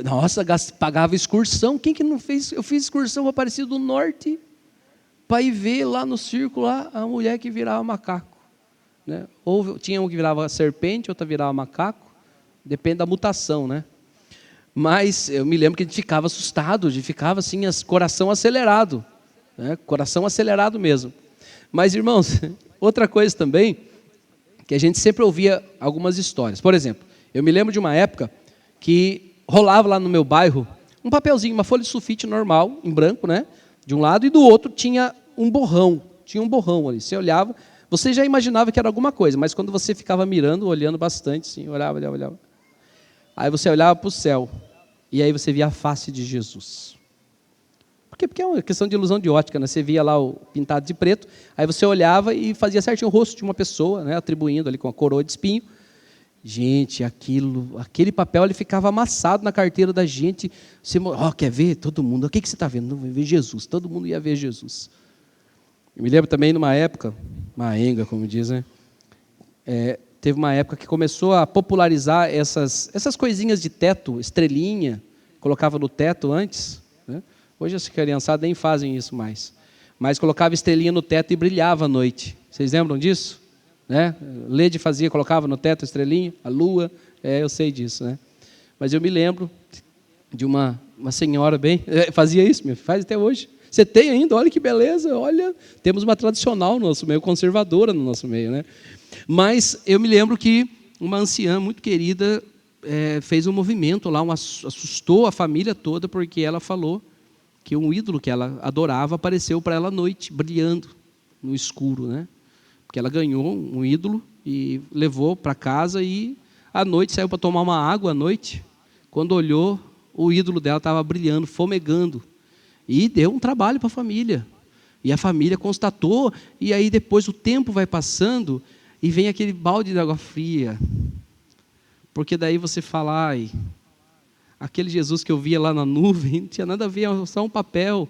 A: Nossa, pagava excursão. Quem que não fez? Eu fiz excursão para Aparecida do Norte para ir ver lá no circo lá, a mulher que virava macaco, né? Ou tinha um que virava serpente, outra virava macaco. Depende da mutação, né? Mas eu me lembro que a gente ficava assustado, a gente ficava assim, coração acelerado, né? Coração acelerado mesmo. Mas, irmãos, outra coisa também, que a gente sempre ouvia algumas histórias. Por exemplo, eu me lembro de uma época que rolava lá no meu bairro um papelzinho, uma folha de sulfite normal, em branco, né? De um lado, e do outro tinha um borrão. Tinha um borrão ali. Você olhava, você já imaginava que era alguma coisa, mas quando você ficava mirando, olhando bastante, assim, olhava. Aí você olhava para o céu, e aí você via a face de Jesus. Porque é uma questão de ilusão de ótica, né? Você via lá o pintado de preto, aí você olhava e fazia certinho o rosto de uma pessoa, né? Atribuindo ali com a coroa de espinho. Gente, aquele papel ele ficava amassado na carteira da gente. Você, quer ver? Todo mundo. O que você está vendo? Não, ver Jesus. Todo mundo ia ver Jesus. Eu me lembro também numa época, maenga, como dizem, teve uma época que começou a popularizar essas coisinhas de teto, estrelinha, colocava no teto antes, né? Hoje as criançadas nem fazem isso mais. Mas colocava estrelinha no teto e brilhava à noite. Vocês lembram disso? Né? Lede fazia, colocava no teto a estrelinha, a lua, eu sei disso, né? Mas eu me lembro de uma senhora fazia isso, faz até hoje. Você tem ainda, olha que beleza, olha, temos uma tradicional no nosso meio, conservadora no nosso meio, né? Mas eu me lembro que uma anciã muito querida fez um movimento lá, assustou a família toda, porque ela falou que um ídolo que ela adorava apareceu para ela à noite, brilhando no escuro, né? Porque ela ganhou um ídolo e levou para casa e à noite saiu para tomar uma água à noite. Quando olhou, o ídolo dela estava brilhando, fumegando. E deu um trabalho para a família. E a família constatou, e aí depois o tempo vai passando e vem aquele balde de água fria. Porque daí você fala, aquele Jesus que eu via lá na nuvem, não tinha nada a ver, só um papel.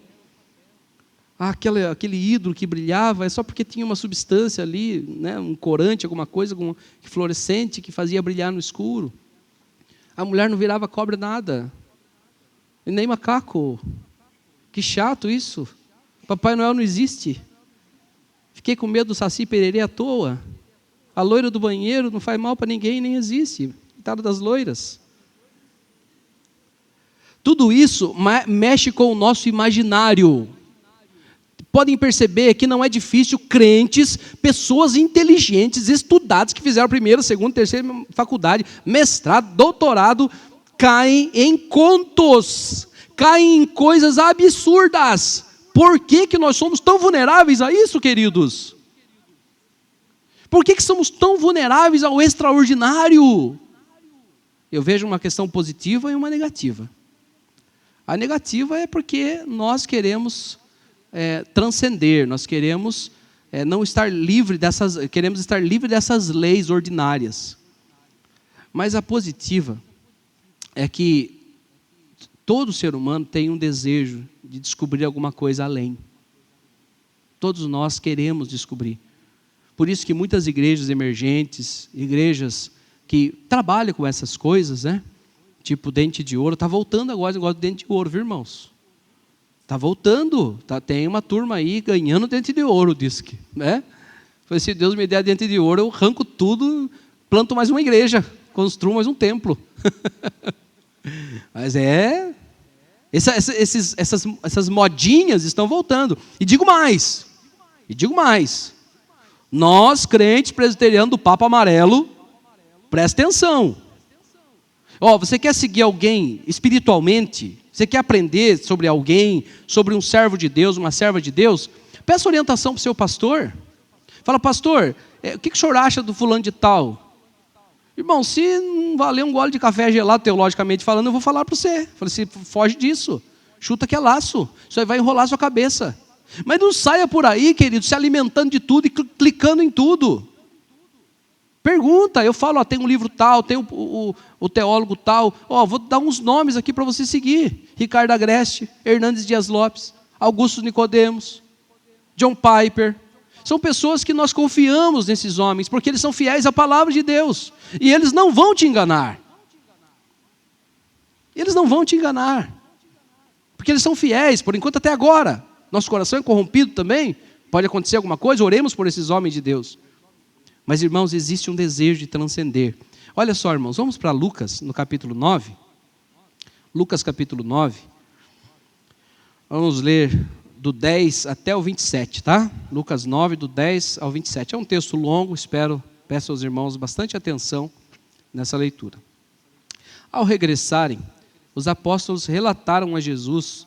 A: Aquele ídolo que brilhava, é só porque tinha uma substância ali, né, um corante, alguma coisa fluorescente que fazia brilhar no escuro. A mulher não virava cobra nada, e nem macaco. Que chato isso. Papai Noel não existe. Fiquei com medo do Saci Pererê à toa. A loira do banheiro não faz mal para ninguém, nem existe. Coitada das loiras. Tudo isso mexe com o nosso imaginário. Podem perceber que não é difícil crentes, pessoas inteligentes, estudadas, que fizeram primeira, segunda, terceira faculdade, mestrado, doutorado, caem em contos, caem em coisas absurdas. Por que nós somos tão vulneráveis a isso, queridos? Por que somos tão vulneráveis ao extraordinário? Eu vejo uma questão positiva e uma negativa. A negativa é porque nós queremos transcender, nós queremos não estar livre queremos estar livre dessas leis ordinárias. Mas a positiva é que todo ser humano tem um desejo de descobrir alguma coisa além. Todos nós queremos descobrir. Por isso que muitas igrejas emergentes, igrejas que trabalham com essas coisas, né? Tipo dente de ouro, está voltando agora o negócio do dente de ouro, viu, irmãos? Está voltando, tem uma turma aí ganhando dente de ouro, diz que, né? Se Deus me der dente de ouro, eu arranco tudo, planto mais uma igreja, construo mais um templo. Mas essas modinhas estão voltando. E digo mais, Nós, crentes presbiterianos do Papa Amarelo, presta atenção. Você quer seguir alguém espiritualmente? Você quer aprender sobre alguém, sobre um servo de Deus, uma serva de Deus? Peça orientação para o seu pastor. Fala, pastor, o que o senhor acha do fulano de tal? Irmão, se não valer um gole de café gelado, teologicamente falando, eu vou falar para você. Falei assim, foge disso. Chuta que é laço. Isso aí vai enrolar a sua cabeça. Mas não saia por aí, querido, se alimentando de tudo e clicando em tudo. Pergunta, eu falo, tem um livro tal, tem o teólogo tal. Vou dar uns nomes aqui para você seguir. Ricardo Agreste, Hernandes Dias Lopes, Augusto Nicodemos, John Piper. São pessoas que nós confiamos nesses homens, porque eles são fiéis à palavra de Deus. E eles não vão te enganar. Eles não vão te enganar. Porque eles são fiéis, por enquanto até agora. Nosso coração é corrompido também. Pode acontecer alguma coisa, oremos por esses homens de Deus. Mas, irmãos, existe um desejo de transcender. Olha só, irmãos, vamos para Lucas, no capítulo 9. Lucas, capítulo 9. Vamos ler do 10 até o 27, tá? Lucas 9, do 10 ao 27. É um texto longo, peço aos irmãos bastante atenção nessa leitura. Ao regressarem, os apóstolos relataram a Jesus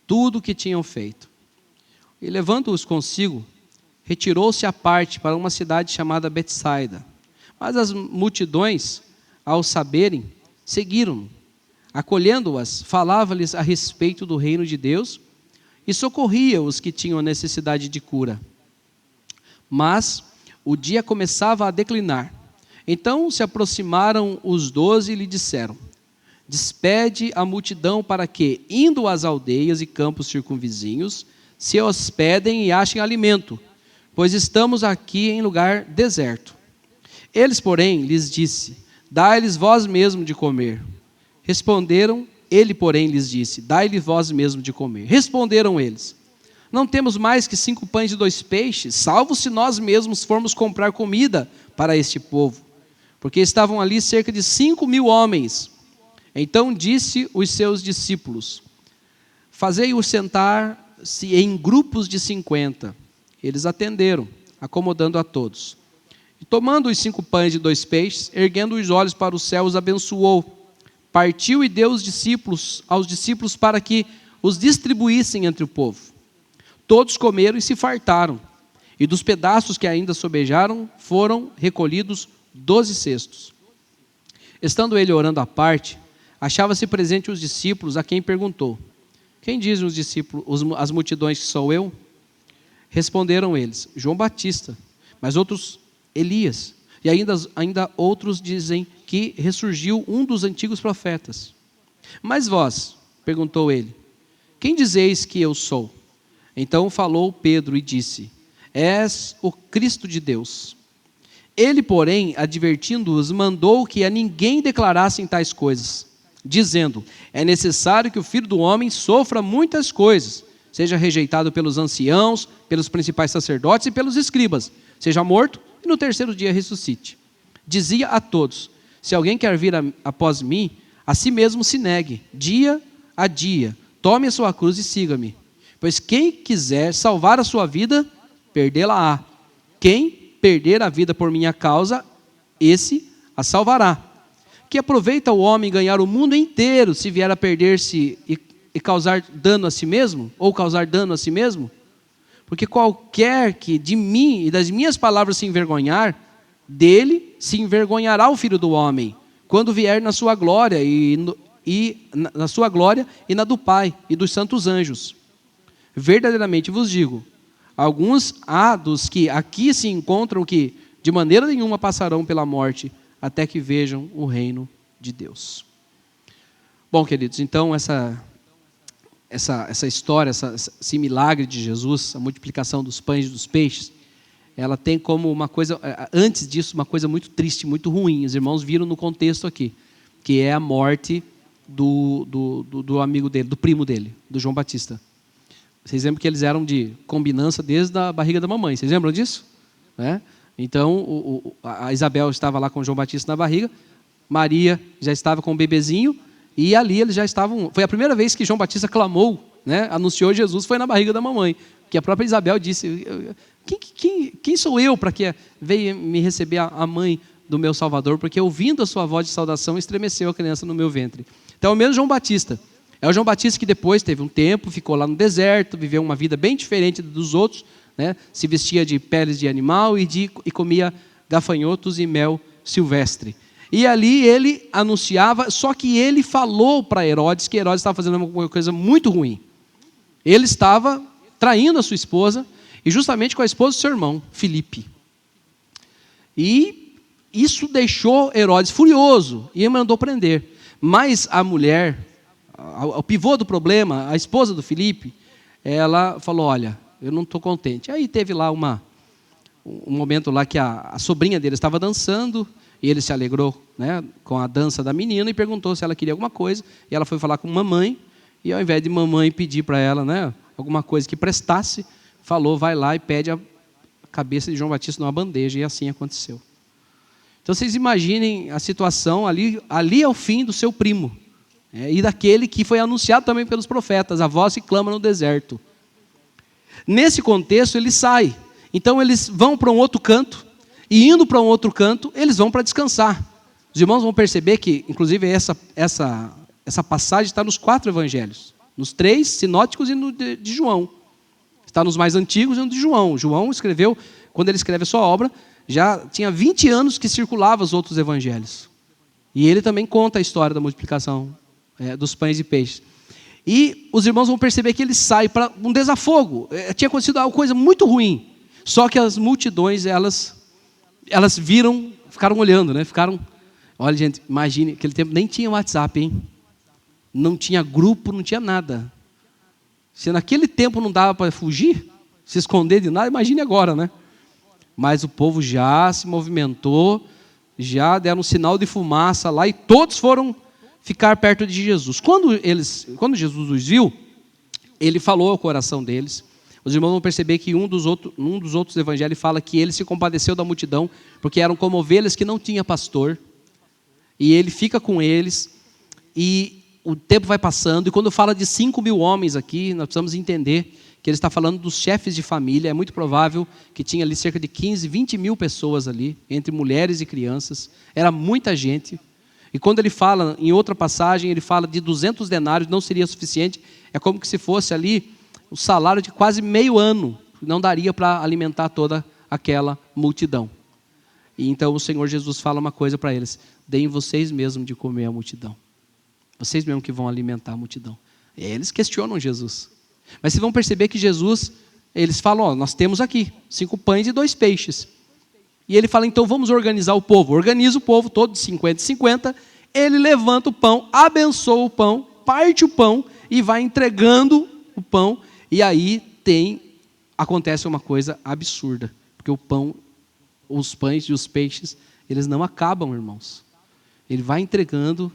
A: tudo o que tinham feito. E, levando-os consigo, retirou-se à parte para uma cidade chamada Betsaida. Mas as multidões, ao saberem, seguiram-no. Acolhendo-as, falava-lhes a respeito do reino de Deus e socorria os que tinham necessidade de cura. Mas o dia começava a declinar. Então se aproximaram os 12 e lhe disseram: despede a multidão para que, indo às aldeias e campos circunvizinhos, se hospedem e achem alimento, pois estamos aqui em lugar deserto. Eles, porém, lhes disse: dai-lhes vós mesmo de comer. Ele, porém, lhes disse: dai-lhe vós mesmo de comer. Responderam eles: não temos mais que 5 pães e 2 peixes, salvo se nós mesmos formos comprar comida para este povo. Porque estavam ali cerca de 5.000 homens. Então disse os seus discípulos: fazei-os sentar-se em grupos de 50. Eles atenderam, acomodando a todos. E tomando os 5 pães e 2 peixes, erguendo os olhos para o céu, os abençoou. Partiu e deu aos discípulos para que os distribuíssem entre o povo. Todos comeram e se fartaram. E dos pedaços que ainda sobejaram, foram recolhidos 12 cestos. Estando ele orando à parte, achava-se presente os discípulos, a quem perguntou: quem dizem os discípulos, as multidões que sou eu? Responderam eles: João Batista, mas outros Elias, e ainda outros dizem que ressurgiu um dos antigos profetas. Mas vós, perguntou ele, quem dizeis que eu sou? Então falou Pedro e disse: és o Cristo de Deus. Ele, porém, advertindo-os, mandou que a ninguém declarassem tais coisas, dizendo: é necessário que o Filho do Homem sofra muitas coisas, seja rejeitado pelos anciãos, pelos principais sacerdotes e pelos escribas, seja morto e no terceiro dia ressuscite. Dizia a todos: se alguém quer vir após mim, a si mesmo se negue, dia a dia, tome a sua cruz e siga-me. Pois quem quiser salvar a sua vida, perdê-la-á. Quem perder a vida por minha causa, esse a salvará. Que aproveita o homem ganhar o mundo inteiro, se vier a perder-se e causar dano a si mesmo, ou causar dano a si mesmo? Porque qualquer que de mim e das minhas palavras se envergonhar, dele se envergonhará o Filho do Homem, quando vier na sua glória na sua glória e na do Pai e dos santos anjos. Verdadeiramente vos digo, alguns há dos que aqui se encontram que de maneira nenhuma passarão pela morte, até que vejam o reino de Deus. Bom, queridos, então essa história, esse milagre de Jesus, a multiplicação dos pães e dos peixes, ela tem como uma coisa, antes disso, uma coisa muito triste, muito ruim. Os irmãos viram no contexto aqui, que é a morte do amigo dele, do primo dele, do João Batista. Vocês lembram que eles eram de combinança desde a barriga da mamãe, vocês lembram disso? Então, a Isabel estava lá com o João Batista na barriga, Maria já estava com o bebezinho, e ali eles já estavam. Foi a primeira vez que João Batista clamou né? Anunciou Jesus, foi na barriga da mamãe. Que a própria Isabel disse, quem sou eu para que veio me receber a mãe do meu Salvador? Porque ouvindo a sua voz de saudação, estremeceu a criança no meu ventre. Então é o mesmo João Batista. É o João Batista que depois teve um tempo, ficou lá no deserto, viveu uma vida bem diferente dos outros, né? Se vestia de peles de animal e comia gafanhotos e mel silvestre. E ali ele anunciava, só que ele falou para Herodes que Herodes estava fazendo uma coisa muito ruim. Ele estava traindo a sua esposa, e justamente com a esposa do seu irmão, Filipe. E isso deixou Herodes furioso, e ele mandou prender. Mas a mulher, o pivô do problema, a esposa do Filipe, ela falou, olha, eu não estou contente. Aí teve lá um momento lá que a sobrinha dele estava dançando, e ele se alegrou, né, com a dança da menina, e perguntou se ela queria alguma coisa, e ela foi falar com mamãe, e ao invés de mamãe pedir para ela, né, alguma coisa que prestasse, falou, vai lá e pede a cabeça de João Batista numa bandeja, e assim aconteceu. Então vocês imaginem a situação, ali é o fim do seu primo, e daquele que foi anunciado também pelos profetas, a voz que clama no deserto. Nesse contexto ele sai, então eles vão para um outro canto, e indo para um outro canto, eles vão para descansar. Os irmãos vão perceber que, inclusive, essa passagem está nos 4 evangelhos, nos 3 sinóticos e no de João. Está nos mais antigos e no de João. João escreveu, quando ele escreve a sua obra, já tinha 20 anos que circulava os outros evangelhos. E ele também conta a história da multiplicação dos pães e peixes. E os irmãos vão perceber que ele sai para um desafogo. Tinha acontecido alguma coisa muito ruim. Só que as multidões, elas viram, ficaram olhando, né? Olha, gente, imagine, naquele tempo nem tinha WhatsApp, hein? Não tinha grupo, não tinha nada. Se naquele tempo não dava para fugir, se esconder de nada, imagine agora, né? Mas o povo já se movimentou, já deram um sinal de fumaça lá e todos foram ficar perto de Jesus. Quando Jesus os viu, ele falou ao coração deles. Os irmãos vão perceber que um dos outros evangelhos fala que ele se compadeceu da multidão, porque eram como ovelhas que não tinha pastor. E ele fica com eles, e o tempo vai passando, e quando fala de 5.000 homens aqui, nós precisamos entender que ele está falando dos chefes de família. É muito provável que tinha ali cerca de 15, 20 mil pessoas ali, entre mulheres e crianças. Era muita gente. E quando ele fala, em outra passagem, ele fala de 200 denários, não seria suficiente. É como que se fosse ali o salário de quase meio ano. Não daria para alimentar toda aquela multidão. E então o Senhor Jesus fala uma coisa para eles: deem vocês mesmos de comer a multidão. Vocês mesmos que vão alimentar a multidão. E eles questionam Jesus. Mas vocês vão perceber que Jesus, eles falam, nós temos aqui 5 pães e 2 peixes. E ele fala, então vamos organizar o povo. Organiza o povo todo de 50 e 50. Ele levanta o pão, abençoa o pão, parte o pão e vai entregando o pão. E aí acontece uma coisa absurda. Porque o pão, os pães e os peixes, eles não acabam, irmãos. Ele vai entregando,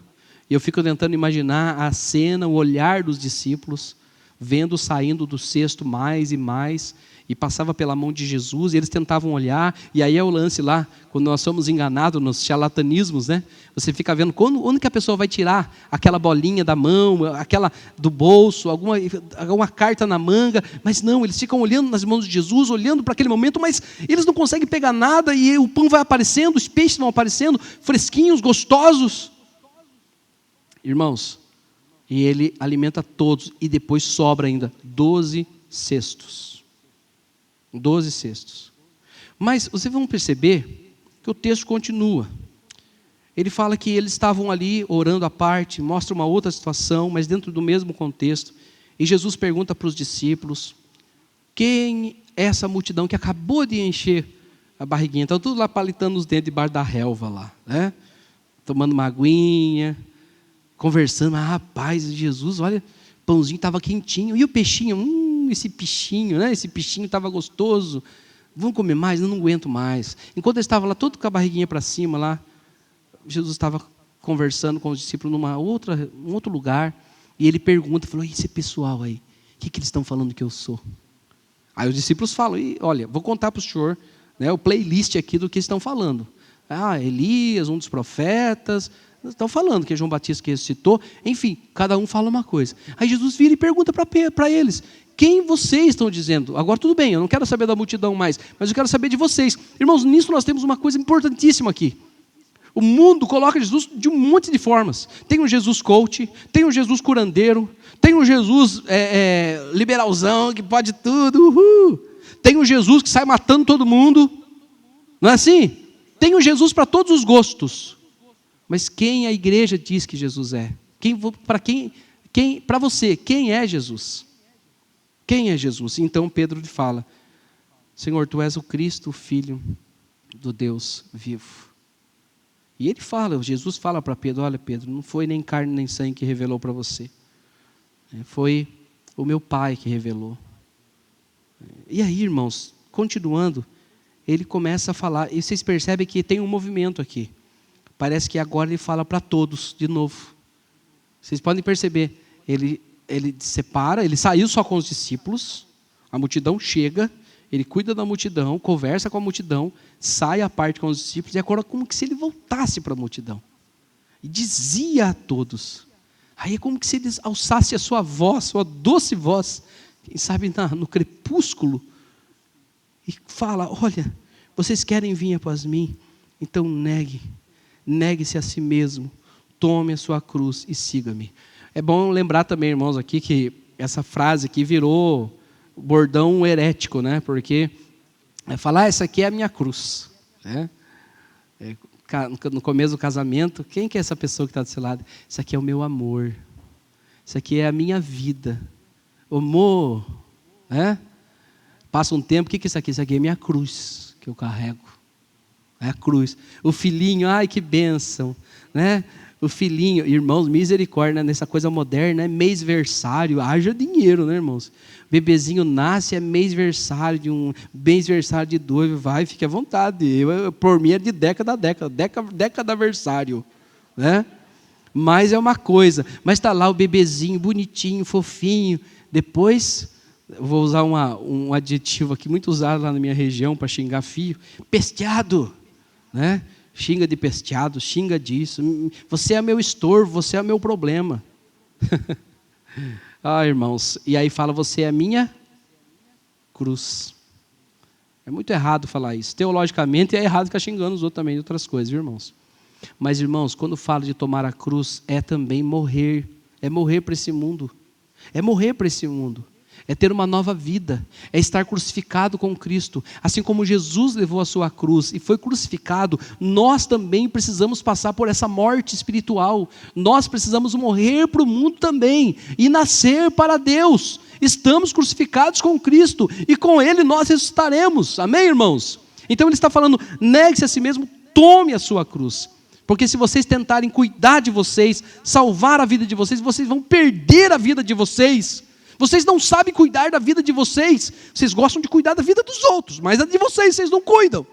A: e eu fico tentando imaginar a cena, o olhar dos discípulos, vendo saindo do cesto mais e mais, e passava pela mão de Jesus, e eles tentavam olhar, e aí é o lance lá, quando nós somos enganados nos charlatanismos, né? Você fica vendo onde que a pessoa vai tirar aquela bolinha da mão, aquela do bolso, alguma carta na manga, mas não, eles ficam olhando nas mãos de Jesus, olhando para aquele momento, mas eles não conseguem pegar nada, e o pão vai aparecendo, os peixes vão aparecendo, fresquinhos, gostosos. Irmãos, e ele alimenta todos, e depois sobra ainda 12 cestos. 12 cestos. Mas vocês vão perceber que o texto continua. Ele fala que eles estavam ali orando à parte, mostra uma outra situação, mas dentro do mesmo contexto. E Jesus pergunta para os discípulos: quem é essa multidão que acabou de encher a barriguinha? Estão tudo lá palitando os dentes debaixo da relva lá, né? Tomando uma aguinha, conversando. Rapaz, Jesus, olha, o pãozinho estava quentinho. E o peixinho? Esse peixinho, né? Esse peixinho estava gostoso. Vamos comer mais? Eu não aguento mais. Enquanto ele estava lá, todo com a barriguinha para cima lá, Jesus estava conversando com os discípulos num outro lugar. E ele pergunta, falou: e esse pessoal aí? O que eles estão falando que eu sou? Aí os discípulos falam: olha, vou contar para o senhor, né, o playlist aqui do que estão falando. Elias, um dos profetas. Estão falando que é João Batista que ressuscitou. Enfim, cada um fala uma coisa. Aí Jesus vira e pergunta para eles: quem vocês estão dizendo? Agora tudo bem, eu não quero saber da multidão mais, mas eu quero saber de vocês. Irmãos, nisso nós temos uma coisa importantíssima aqui. O mundo coloca Jesus de um monte de formas. Tem um Jesus coach, tem um Jesus curandeiro, tem um Jesus liberalzão, que pode tudo, tem um Jesus que sai matando todo mundo. Não é assim? Tem um Jesus para todos os gostos. Mas quem a igreja diz que Jesus é? Para você, quem é Jesus? Quem é Jesus? Então Pedro lhe fala: Senhor, tu és o Cristo, o Filho do Deus vivo. E ele fala, Jesus fala para Pedro: olha, Pedro, não foi nem carne nem sangue que revelou para você. Foi o meu Pai que revelou. E aí, irmãos, continuando, ele começa a falar, e vocês percebem que tem um movimento aqui. Parece que agora ele fala para todos de novo. Vocês podem perceber, ele separa, ele saiu só com os discípulos, a multidão chega, ele cuida da multidão, conversa com a multidão, sai à parte com os discípulos, e agora como que se ele voltasse para a multidão. E dizia a todos. Aí é como que se ele alçasse a sua voz, sua doce voz, quem sabe no crepúsculo, e fala: olha, vocês querem vir após mim? Então negue-se a si mesmo, tome a sua cruz e siga-me. É bom lembrar também, irmãos, aqui que essa frase aqui virou bordão herético, né? Porque falar: essa aqui é a minha cruz, né? No começo do casamento, quem que é essa pessoa que está do seu lado? Isso aqui é o meu amor, isso aqui é a minha vida, amor, né? Passa um tempo, o que é isso aqui? Isso aqui é minha cruz que eu carrego, é a cruz. O filhinho, ai que bênção, né? O filhinho, irmãos, misericórdia, né? Nessa coisa moderna, é mêsversário, haja dinheiro, né, irmãos? Bebezinho nasce, é mêsversário de um, mêsversário de dois, vai, fique à vontade. Por mim é de décadaversário, né? Mas é uma coisa, mas está lá o bebezinho, bonitinho, fofinho. Depois, vou usar um adjetivo aqui, muito usado lá na minha região para xingar filho: pesteado, né? Xinga de pesteado, xinga disso. Você é meu estorvo, você é meu problema. Irmãos, e aí fala: você é a minha cruz. É muito errado falar isso. Teologicamente é errado ficar xingando os outros também de outras coisas, viu, irmãos? Mas, irmãos, quando fala de tomar a cruz, é também morrer. É morrer para esse mundo. É morrer para esse mundo. É ter uma nova vida, é estar crucificado com Cristo. Assim como Jesus levou a sua cruz e foi crucificado, nós também precisamos passar por essa morte espiritual. Nós precisamos morrer para o mundo também e nascer para Deus. Estamos crucificados com Cristo e com Ele nós ressuscitaremos. Amém, irmãos? Então ele está falando: negue-se a si mesmo, tome a sua cruz. Porque se vocês tentarem cuidar de vocês, salvar a vida de vocês, vocês vão perder a vida de vocês. Vocês não sabem cuidar da vida de vocês. Vocês gostam de cuidar da vida dos outros, mas a de vocês não cuidam.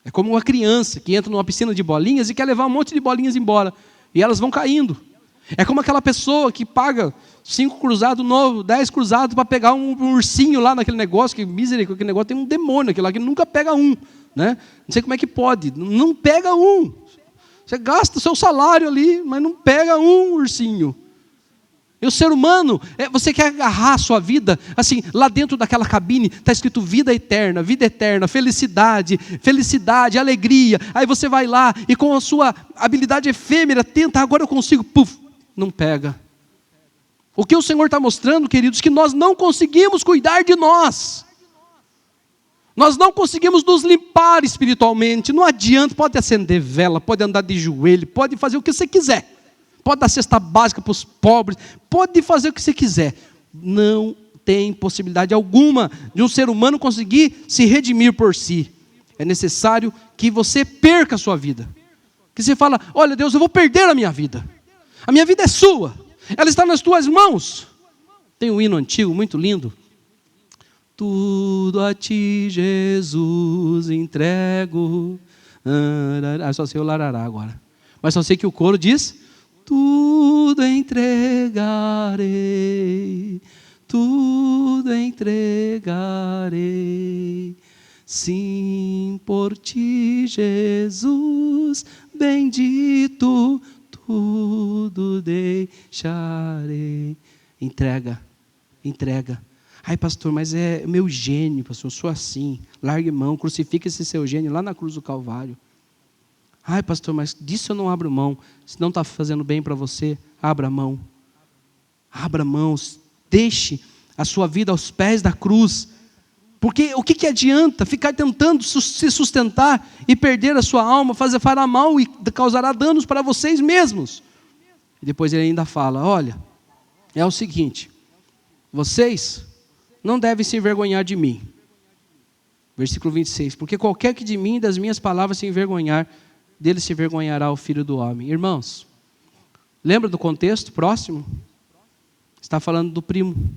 A: É como uma criança que entra numa piscina de bolinhas e quer levar um monte de bolinhas embora. E elas vão caindo. É como aquela pessoa que paga 5 cruzados novos, 10 cruzados para pegar um ursinho lá naquele negócio, que misericórdia, aquele negócio tem um demônio, aquele lá que nunca pega um, né? Não sei como é que pode, não pega um. Você gasta o seu salário ali, mas não pega um ursinho. E o ser humano, você quer agarrar a sua vida, assim, lá dentro daquela cabine, está escrito vida eterna, felicidade, alegria. Aí você vai lá e com a sua habilidade efêmera, tenta, agora eu consigo, não pega. O que o Senhor está mostrando, queridos, que nós não conseguimos cuidar de nós. Nós não conseguimos nos limpar espiritualmente. Não adianta, pode acender vela, pode andar de joelho, pode fazer o que você quiser. Pode dar cesta básica para os pobres, pode fazer o que você quiser. Não tem possibilidade alguma de um ser humano conseguir se redimir por si. É necessário que você perca a sua vida. Que você fala: olha Deus, eu vou perder a minha vida. A minha vida é sua, ela está nas tuas mãos. Tem um hino antigo muito lindo. Tudo a ti, Jesus, entrego. Só sei o larará agora. Mas só sei que o coro diz: tudo entregarei, Sim, por ti, Jesus, bendito, tudo deixarei. Entrega. Ai, pastor, mas é meu gênio, pastor, eu sou assim. Largue mão, crucifique esse seu gênio lá na cruz do Calvário. Ai, pastor, mas disso eu não abro mão. Se não está fazendo bem para você, abra mão. Abra mãos, deixe a sua vida aos pés da cruz. Porque o que adianta ficar tentando se sustentar e perder a sua alma, fará mal e causará danos para vocês mesmos. E depois ele ainda fala, olha, é o seguinte, vocês não devem se envergonhar de mim. Versículo 26, porque qualquer que de mim e das minhas palavras se envergonhar, dele se envergonhará o Filho do Homem. Irmãos, lembra do contexto próximo? Está falando do primo,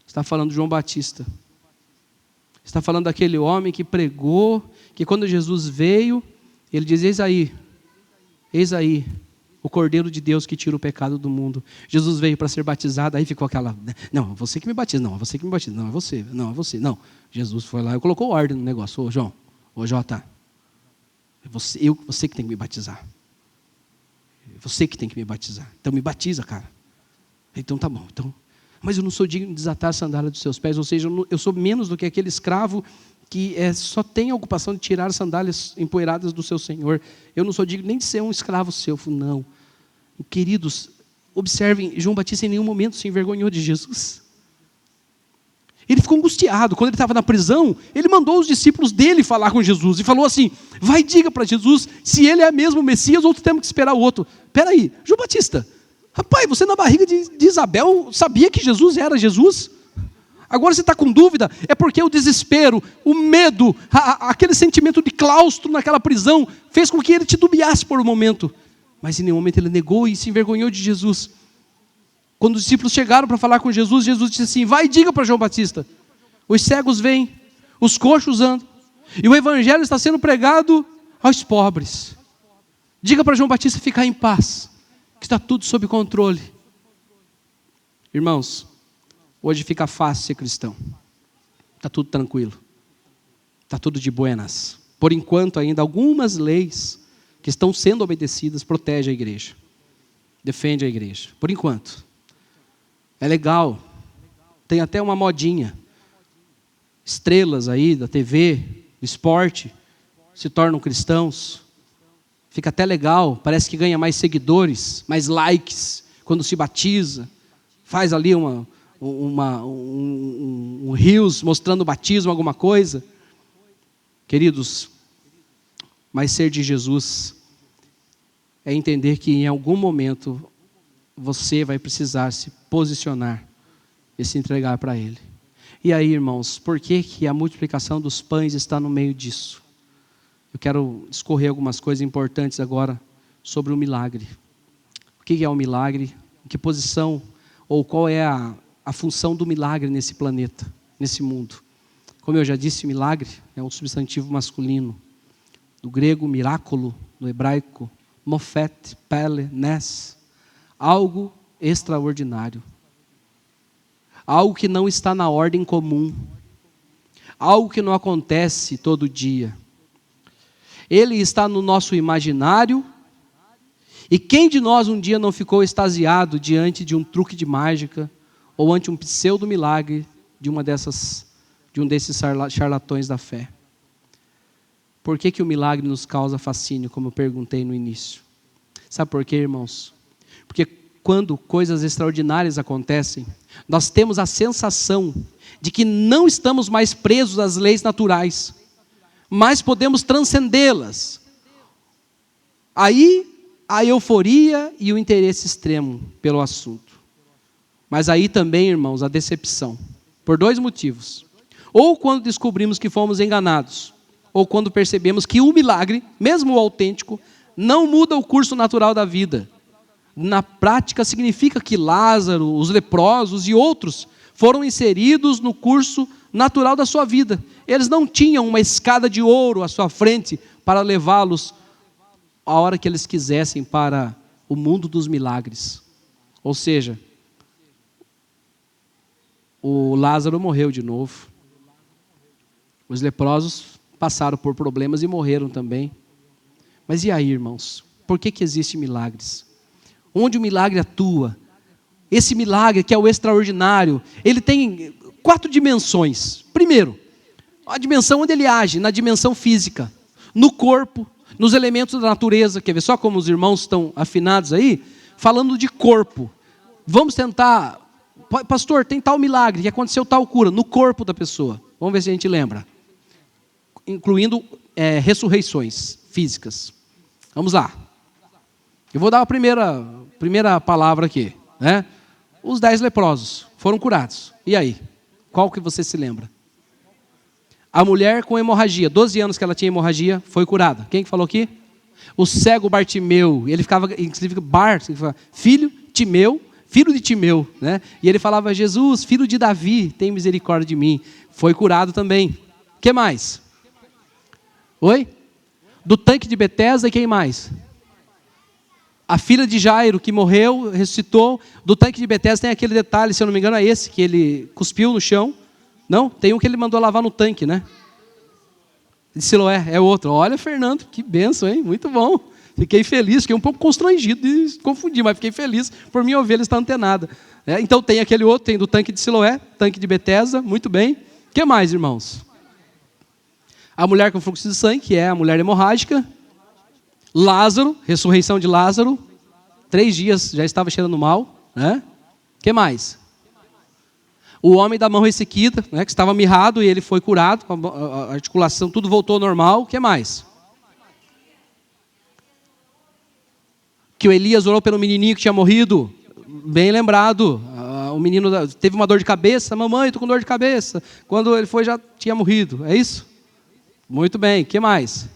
A: está falando de João Batista. Está falando daquele homem que pregou, que quando Jesus veio, ele diz, eis aí, o Cordeiro de Deus que tira o pecado do mundo. Jesus veio para ser batizado, aí ficou aquela, não, é você que me batiza, não, é você que me batiza, não, é você, não, é você, não. Jesus foi lá e colocou ordem no negócio, ô João, ô Jota, é você que tem que me batizar. É você que tem que me batizar. Então me batiza, cara. Então tá bom, então... Mas eu não sou digno de desatar a sandália dos seus pés, ou seja, eu sou menos do que aquele escravo que só tem a ocupação de tirar as sandálias empoeiradas do seu senhor. Eu não sou digno nem de ser um escravo seu. Não. Queridos, observem, João Batista em nenhum momento se envergonhou de Jesus. Ele ficou angustiado. Quando ele estava na prisão, ele mandou os discípulos dele falar com Jesus e falou assim, vai, diga para Jesus se ele é mesmo o Messias ou temos que esperar o outro. Espera aí, João Batista, rapaz, você na barriga de Isabel sabia que Jesus era Jesus? Agora você está com dúvida? É porque o desespero, o medo, aquele sentimento de claustro naquela prisão fez com que ele titubeasse por um momento. Mas em nenhum momento ele negou e se envergonhou de Jesus. Quando os discípulos chegaram para falar com Jesus, Jesus disse assim, vai e diga para João Batista, os cegos vêm, os coxos andam, e o evangelho está sendo pregado aos pobres. Diga para João Batista ficar em paz, que está tudo sob controle. Irmãos, hoje fica fácil ser cristão. Está tudo tranquilo. Está tudo de buenas. Por enquanto ainda algumas leis que estão sendo obedecidas protegem a igreja. Defende a igreja. Por enquanto. É legal. Tem até uma modinha. Estrelas aí da TV, do esporte, se tornam cristãos. Fica até legal, parece que ganha mais seguidores, mais likes, quando se batiza. Faz ali um reels mostrando o batismo, alguma coisa. Queridos, mas ser de Jesus é entender que em algum momento você vai precisar se posicionar e se entregar para Ele. E aí, irmãos, por que a multiplicação dos pães está no meio disso? Eu quero discorrer algumas coisas importantes agora sobre o milagre. O que é o milagre? Em que posição ou qual é a função do milagre nesse planeta, nesse mundo? Como eu já disse, milagre é um substantivo masculino. Do grego, miraculo, do hebraico, mofet, pele, nes. Algo extraordinário. Algo que não está na ordem comum. Algo que não acontece todo dia. Ele está no nosso imaginário. E quem de nós um dia não ficou extasiado diante de um truque de mágica ou ante um pseudo-milagre de um desses charlatões da fé? Por que o milagre nos causa fascínio, como eu perguntei no início? Sabe por quê, irmãos? Porque quando coisas extraordinárias acontecem, nós temos a sensação de que não estamos mais presos às leis naturais, mas podemos transcendê-las. Aí, a euforia e o interesse extremo pelo assunto. Mas aí também, irmãos, a decepção. Por dois motivos. Ou quando descobrimos que fomos enganados, ou quando percebemos que o milagre, mesmo o autêntico, não muda o curso natural da vida. Na prática, significa que Lázaro, os leprosos e outros foram inseridos no curso natural da sua vida. Eles não tinham uma escada de ouro à sua frente para levá-los a hora que eles quisessem para o mundo dos milagres. Ou seja, o Lázaro morreu de novo. Os leprosos passaram por problemas e morreram também. Mas e aí, irmãos? Por que existem milagres? Onde o milagre atua? Esse milagre que é o extraordinário, ele tem 4 dimensões. Primeiro, a dimensão onde ele age, na dimensão física, no corpo, nos elementos da natureza. Quer ver só como os irmãos estão afinados aí? Falando de corpo. Vamos tentar, pastor, tem tal milagre, que aconteceu tal cura, no corpo da pessoa. Vamos ver se a gente lembra. Incluindo ressurreições físicas. Vamos lá. Eu vou dar a primeira palavra aqui, né? Os 10 leprosos foram curados. E aí? Qual que você se lembra? A mulher com hemorragia, 12 anos que ela tinha hemorragia, foi curada. Quem que falou aqui? O cego Bartimeu, ele ficava, significa filho de Timeu, né? E ele falava, Jesus, filho de Davi, tem misericórdia de mim. Foi curado também. O que mais? Oi? Do tanque de Betesda e quem mais? A filha de Jairo, que morreu, ressuscitou. Do tanque de Betesda tem aquele detalhe, se eu não me engano é esse, que ele cuspiu no chão. Não, tem um que ele mandou lavar no tanque, né? De Siloé, é outro. Olha, Fernando, que bênção, hein? Muito bom. Fiquei feliz, fiquei um pouco constrangido de confundir, mas fiquei feliz por minha ovelha estar antenada. Então tem aquele outro, tem do tanque de Siloé, tanque de Betesda, muito bem. O que mais, irmãos? A mulher com fluxo de sangue, que é a mulher hemorrágica. Lázaro, ressurreição de Lázaro. 3 dias já estava cheirando mal, né? O que mais? O homem da mão ressequida, né, que estava mirrado e ele foi curado, a articulação, tudo voltou ao normal. O que mais? Que o Elias orou pelo menininho que tinha morrido, bem lembrado. O menino teve uma dor de cabeça, mamãe, estou com dor de cabeça. Quando ele foi, já tinha morrido, é isso? Muito bem, o que mais?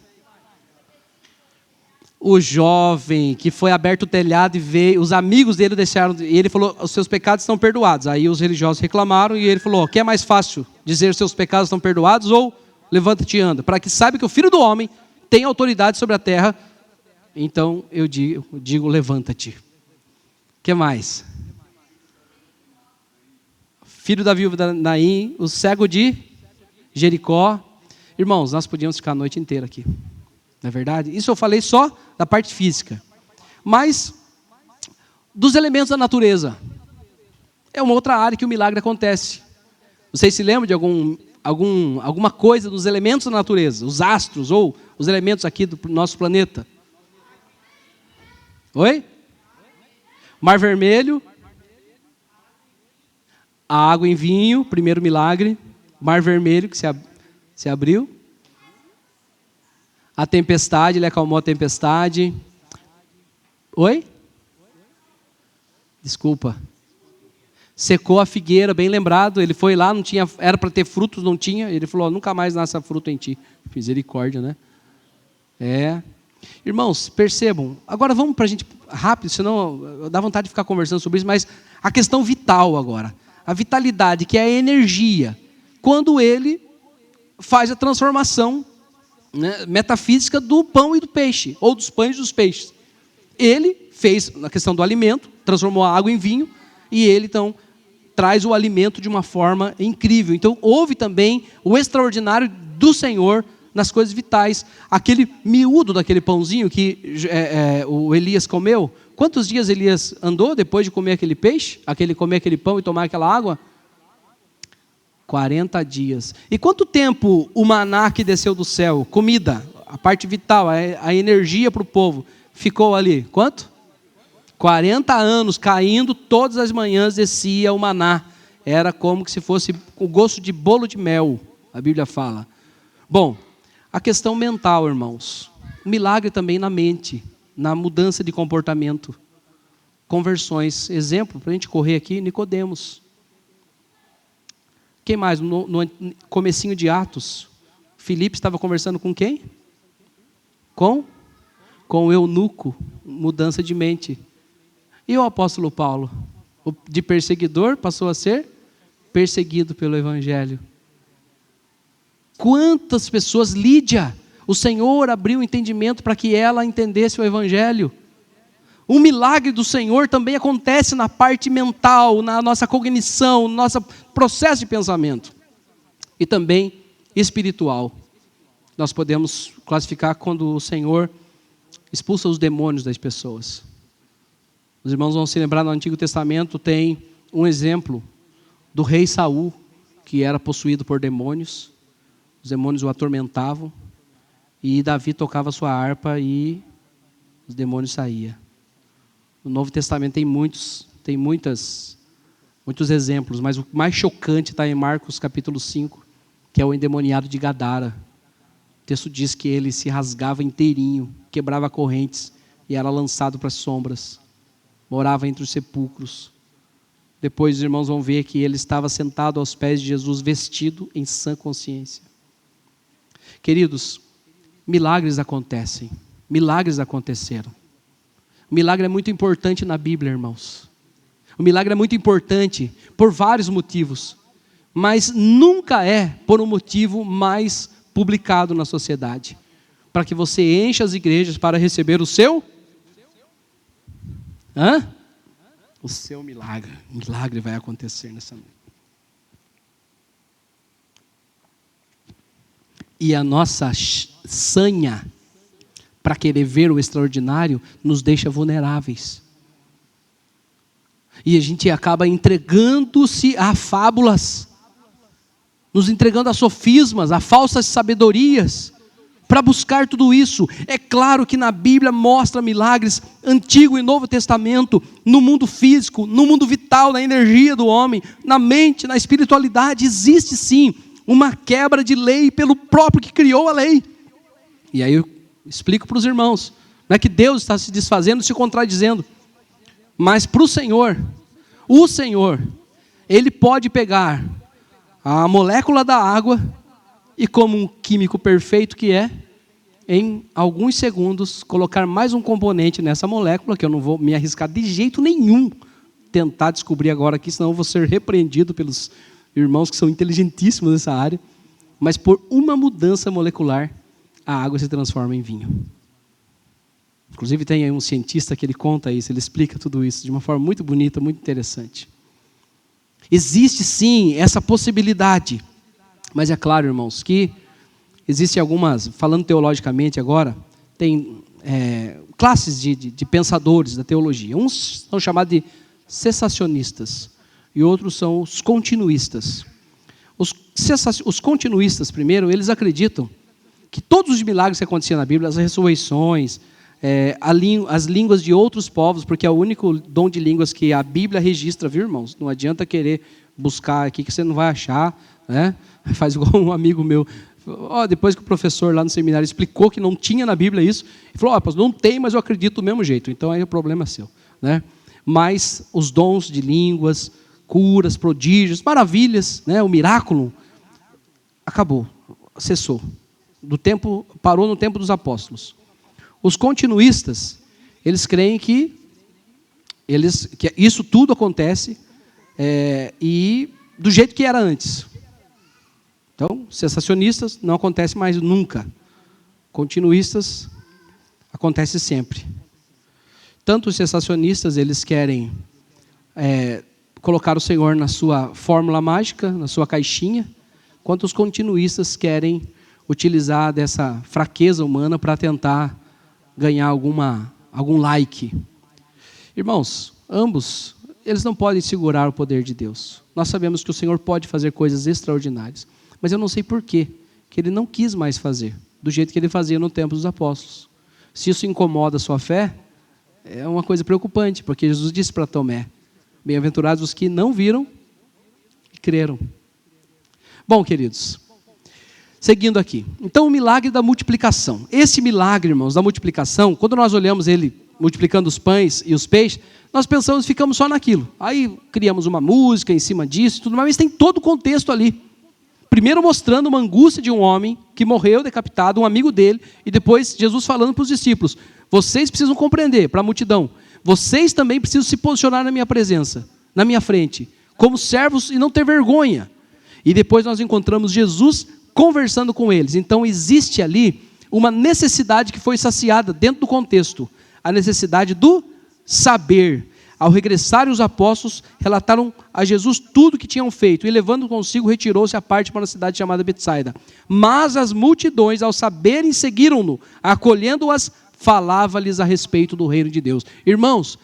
A: O jovem que foi aberto o telhado e veio, os amigos dele deixaram, e ele falou, os seus pecados estão perdoados. Aí os religiosos reclamaram e ele falou, o que é mais fácil, dizer os seus pecados estão perdoados ou levanta-te e anda? Para que saiba que o Filho do Homem tem autoridade sobre a terra, então eu digo levanta-te. O que mais? Filho da viúva de Naim, o cego de Jericó. Irmãos, nós podíamos ficar a noite inteira aqui. Não é verdade? Isso eu falei só da parte física. Mas, dos elementos da natureza. É uma outra área que o milagre acontece. Vocês se lembram de alguma coisa dos elementos da natureza? Os astros ou os elementos aqui do nosso planeta? Oi? Mar Vermelho. A água em vinho, primeiro milagre. Mar Vermelho que se abriu. A tempestade, ele acalmou a tempestade. Oi? Desculpa. Secou a figueira, bem lembrado. Ele foi lá, não tinha, era para ter frutos, não tinha. Ele falou, nunca mais nasce fruto em ti. Misericórdia, né? Irmãos, percebam. Agora vamos para a gente rápido, senão dá vontade de ficar conversando sobre isso, mas a questão vital agora. A vitalidade, que é a energia. Quando ele faz a transformação, né, metafísica do pão e do peixe, ou dos pães e dos peixes. Ele fez, na questão do alimento, transformou a água em vinho, e ele, então, traz o alimento de uma forma incrível. Então, houve também o extraordinário do Senhor nas coisas vitais. Aquele miúdo daquele pãozinho que o Elias comeu, quantos dias Elias andou depois de comer aquele peixe, comer aquele pão e tomar aquela água? 40 dias. E quanto tempo o maná que desceu do céu, comida, a parte vital, a energia para o povo, ficou ali? Quanto? 40 anos caindo, todas as manhãs descia o maná. Era como se fosse o gosto de bolo de mel, a Bíblia fala. Bom, a questão mental, irmãos. O milagre também na mente, na mudança de comportamento. Conversões. Exemplo, para a gente correr aqui, Nicodemos. Quem mais? No comecinho de Atos, Filipe estava conversando com quem? Com o eunuco, mudança de mente. E o apóstolo Paulo? De perseguidor passou a ser perseguido pelo evangelho. Quantas pessoas, Lídia, o Senhor abriu o entendimento para que ela entendesse o evangelho. O milagre do Senhor também acontece na parte mental, na nossa cognição, no nosso processo de pensamento. E também espiritual. Nós podemos classificar quando o Senhor expulsa os demônios das pessoas. Os irmãos vão se lembrar, no Antigo Testamento tem um exemplo do rei Saul, que era possuído por demônios. Os demônios o atormentavam. E Davi tocava sua harpa e os demônios saíam. No Novo Testamento tem muitos exemplos, mas o mais chocante está em Marcos capítulo 5, que é o endemoniado de Gadara. O texto diz que ele se rasgava inteirinho, quebrava correntes e era lançado para as sombras. Morava entre os sepulcros. Depois os irmãos vão ver que ele estava sentado aos pés de Jesus, vestido em sã consciência. Queridos, milagres acontecem. Milagres aconteceram. O milagre é muito importante na Bíblia, irmãos. O milagre é muito importante por vários motivos, mas nunca é por um motivo mais publicado na sociedade, para que você encha as igrejas para receber o seu o seu milagre. O milagre vai acontecer nessa noite. E a nossa sanha para querer ver o extraordinário nos deixa vulneráveis. E a gente acaba entregando-se a fábulas, nos entregando a sofismas, a falsas sabedorias, para buscar tudo isso. É claro que na Bíblia mostra milagres, Antigo e Novo Testamento, no mundo físico, no mundo vital, na energia do homem, na mente, na espiritualidade. Existe sim uma quebra de lei pelo próprio que criou a lei. E aí eu explico para os irmãos, não é que Deus está se desfazendo, se contradizendo, mas para o Senhor, Ele pode pegar a molécula da água e, como um químico perfeito que é, em alguns segundos, colocar mais um componente nessa molécula, que eu não vou me arriscar de jeito nenhum tentar descobrir agora aqui, senão eu vou ser repreendido pelos irmãos que são inteligentíssimos nessa área, mas por uma mudança molecular, a água se transforma em vinho. Inclusive tem aí um cientista que ele conta isso, ele explica tudo isso de uma forma muito bonita, muito interessante. Existe sim essa possibilidade, mas é claro, irmãos, que existem algumas, falando teologicamente agora, tem classes de pensadores da teologia. Uns são chamados de cessacionistas e outros são os continuistas. Os continuistas, primeiro, eles acreditam que todos os milagres que aconteciam na Bíblia, as ressurreições, as línguas de outros povos, porque é o único dom de línguas que a Bíblia registra, viu, irmãos? Não adianta querer buscar aqui que você não vai achar, né? Faz igual um amigo meu, depois que o professor lá no seminário explicou que não tinha na Bíblia isso, ele falou, pastor, não tem, mas eu acredito do mesmo jeito, então aí o problema é seu, né? Mas os dons de línguas, curas, prodígios, maravilhas, né? O miraculo, acabou, cessou. Parou no tempo dos apóstolos. Os continuistas, eles creem que isso tudo acontece e do jeito que era antes. Então, cessacionistas não acontece mais nunca. Continuistas acontece sempre. Tanto os cessacionistas, eles querem colocar o Senhor na sua fórmula mágica, na sua caixinha, quanto os continuistas querem utilizar dessa fraqueza humana para tentar ganhar algum like. Irmãos, ambos, eles não podem segurar o poder de Deus. Nós sabemos que o Senhor pode fazer coisas extraordinárias, mas eu não sei por quê, que Ele não quis mais fazer, do jeito que Ele fazia no tempo dos apóstolos. Se isso incomoda a sua fé, é uma coisa preocupante, porque Jesus disse para Tomé, bem-aventurados os que não viram e creram. Bom, queridos, seguindo aqui. Então, o milagre da multiplicação. Esse milagre, irmãos, da multiplicação, quando nós olhamos ele multiplicando os pães e os peixes, nós pensamos, ficamos só naquilo. Aí criamos uma música em cima disso, tudo mais, mas tem todo o contexto ali. Primeiro mostrando uma angústia de um homem que morreu decapitado, um amigo dele, e depois Jesus falando para os discípulos, vocês precisam compreender, para a multidão, vocês também precisam se posicionar na minha presença, na minha frente, como servos e não ter vergonha. E depois nós encontramos Jesus conversando com eles. Então existe ali uma necessidade que foi saciada dentro do contexto, a necessidade do saber, Ao regressarem os apóstolos, relataram a Jesus tudo o que tinham feito, e levando consigo, retirou-se à parte para uma cidade chamada Betsaida. Mas as multidões, ao saberem, seguiram-no, acolhendo-as, falava-lhes a respeito do reino de Deus. Irmãos,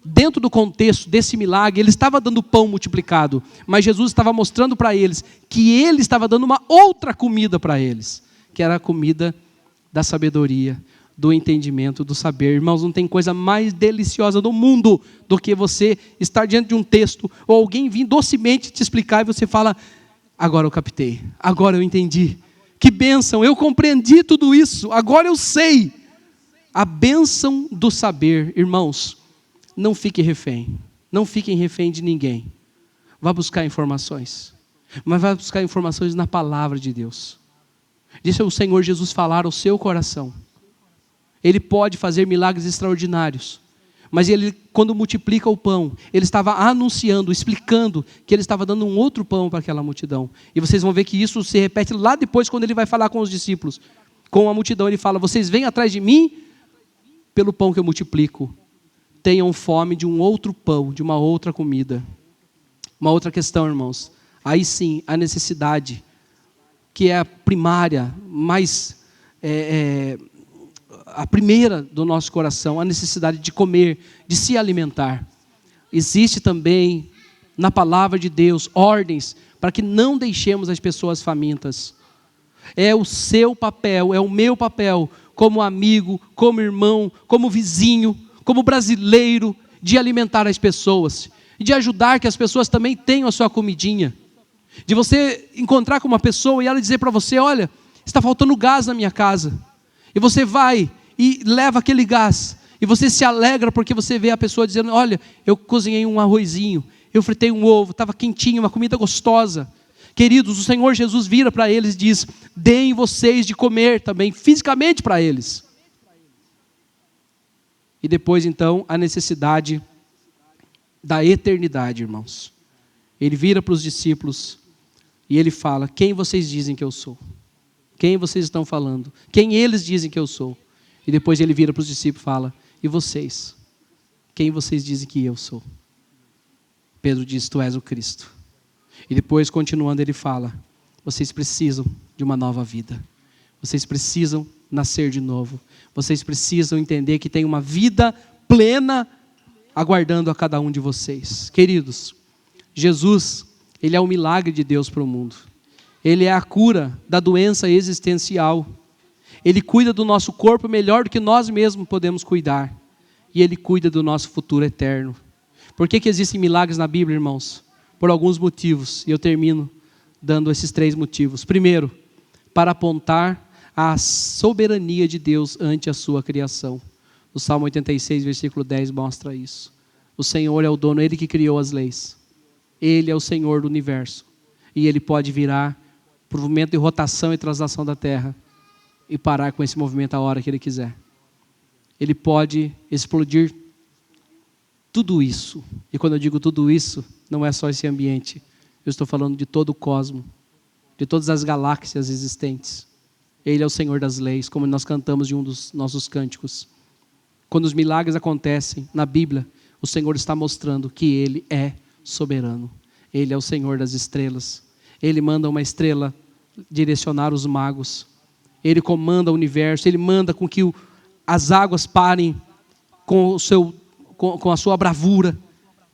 A: dentro do contexto desse milagre, ele estava dando pão multiplicado, mas Jesus estava mostrando para eles que ele estava dando uma outra comida para eles, que era a comida da sabedoria, do entendimento, do saber. Irmãos, não tem coisa mais deliciosa do mundo do que você estar diante de um texto, ou alguém vir docemente te explicar, e você fala, agora eu captei, agora eu entendi, que bênção, eu compreendi tudo isso, agora eu sei. A bênção do saber. Irmãos, não fique refém, não fiquem refém de ninguém. Vá buscar informações, mas vá buscar informações na palavra de Deus. Deixa o Senhor Jesus falar ao seu coração. Ele pode fazer milagres extraordinários, mas ele, quando multiplica o pão, ele estava anunciando, explicando que ele estava dando um outro pão para aquela multidão. E vocês vão ver que isso se repete lá depois, quando ele vai falar com os discípulos, com a multidão. Ele fala, vocês vêm atrás de mim pelo pão que eu multiplico. Tenham fome de um outro pão, de uma outra comida. Uma outra questão, irmãos. Aí sim, a necessidade, que é a primária, mais a primeira do nosso coração, a necessidade de comer, de se alimentar. Existe também na palavra de Deus ordens para que não deixemos as pessoas famintas. É o seu papel, é o meu papel, como amigo, como irmão, como vizinho, como brasileiro, de alimentar as pessoas, de ajudar que as pessoas também tenham a sua comidinha. De você encontrar com uma pessoa e ela dizer para você, olha, está faltando gás na minha casa. E você vai e leva aquele gás. E você se alegra porque você vê a pessoa dizendo, olha, eu cozinhei um arrozinho, eu fritei um ovo, estava quentinho, uma comida gostosa. Queridos, o Senhor Jesus vira para eles e diz, deem vocês de comer também, fisicamente para eles. E depois então, a necessidade da eternidade, irmãos. Ele vira para os discípulos e ele fala, quem vocês dizem que eu sou? Quem vocês estão falando? Quem eles dizem que eu sou? E depois ele vira para os discípulos e fala, e vocês? Quem vocês dizem que eu sou? Pedro diz, tu és o Cristo. E depois, continuando, ele fala, vocês precisam de uma nova vida. Vocês precisam nascer de novo. Vocês precisam entender que tem uma vida plena aguardando a cada um de vocês. Queridos, Jesus, ele é o milagre de Deus para o mundo. Ele é a cura da doença existencial. Ele cuida do nosso corpo melhor do que nós mesmos podemos cuidar. E ele cuida do nosso futuro eterno. Por que existem milagres na Bíblia, irmãos? Por alguns motivos. E eu termino dando esses 3 motivos. Primeiro, para apontar a soberania de Deus ante a sua criação. O Salmo 86, versículo 10 mostra isso. O Senhor é o dono, Ele que criou as leis. Ele é o Senhor do universo. E Ele pode virar para o movimento de rotação e translação da terra e parar com esse movimento a hora que Ele quiser. Ele pode explodir tudo isso. E quando eu digo tudo isso, não é só esse ambiente. Eu estou falando de todo o cosmos, de todas as galáxias existentes. Ele é o Senhor das leis, como nós cantamos de um dos nossos cânticos. Quando os milagres acontecem na Bíblia, o Senhor está mostrando que Ele é soberano. Ele é o Senhor das estrelas. Ele manda uma estrela direcionar os magos. Ele comanda o universo. Ele manda com que as águas parem com a sua bravura.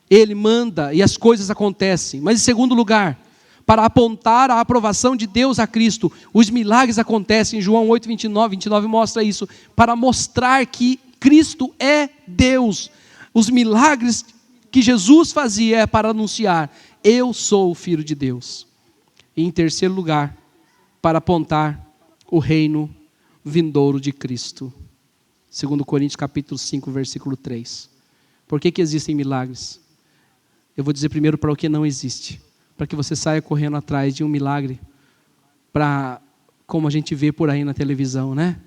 A: Ele manda e as coisas acontecem. Mas em segundo lugar, para apontar a aprovação de Deus a Cristo, os milagres acontecem. João 8, 29 mostra isso. Para mostrar que Cristo é Deus. Os milagres que Jesus fazia é para anunciar, eu sou o Filho de Deus. E em terceiro lugar, para apontar o reino vindouro de Cristo. 2 Coríntios capítulo 5, versículo 3. Por que existem milagres? Eu vou dizer primeiro para o que não existe. Para que você saia correndo atrás de um milagre, para, como a gente vê por aí na televisão, né?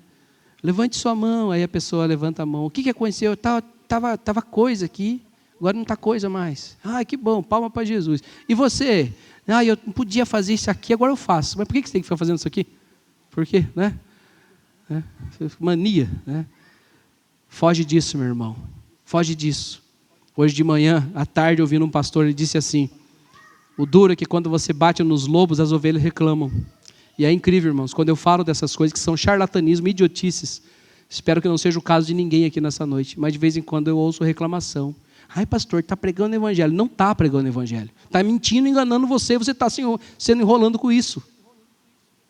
A: Levante sua mão, aí a pessoa levanta a mão. O que aconteceu? Tava coisa aqui, agora não está coisa mais. Ah, que bom, palma para Jesus. E você? Ah, eu não podia fazer isso aqui, agora eu faço. Mas por que você tem que ficar fazendo isso aqui? Por quê? Né? Mania, né? Foge disso, meu irmão. Foge disso. Hoje de manhã, à tarde, ouvindo um pastor, ele disse assim: o duro é que quando você bate nos lobos, as ovelhas reclamam. E é incrível, irmãos, quando eu falo dessas coisas que são charlatanismo, idiotices, espero que não seja o caso de ninguém aqui nessa noite, mas de vez em quando eu ouço reclamação. Ai, pastor, está pregando o evangelho. Não está pregando o evangelho. Está mentindo, enganando você está sendo enrolando com isso.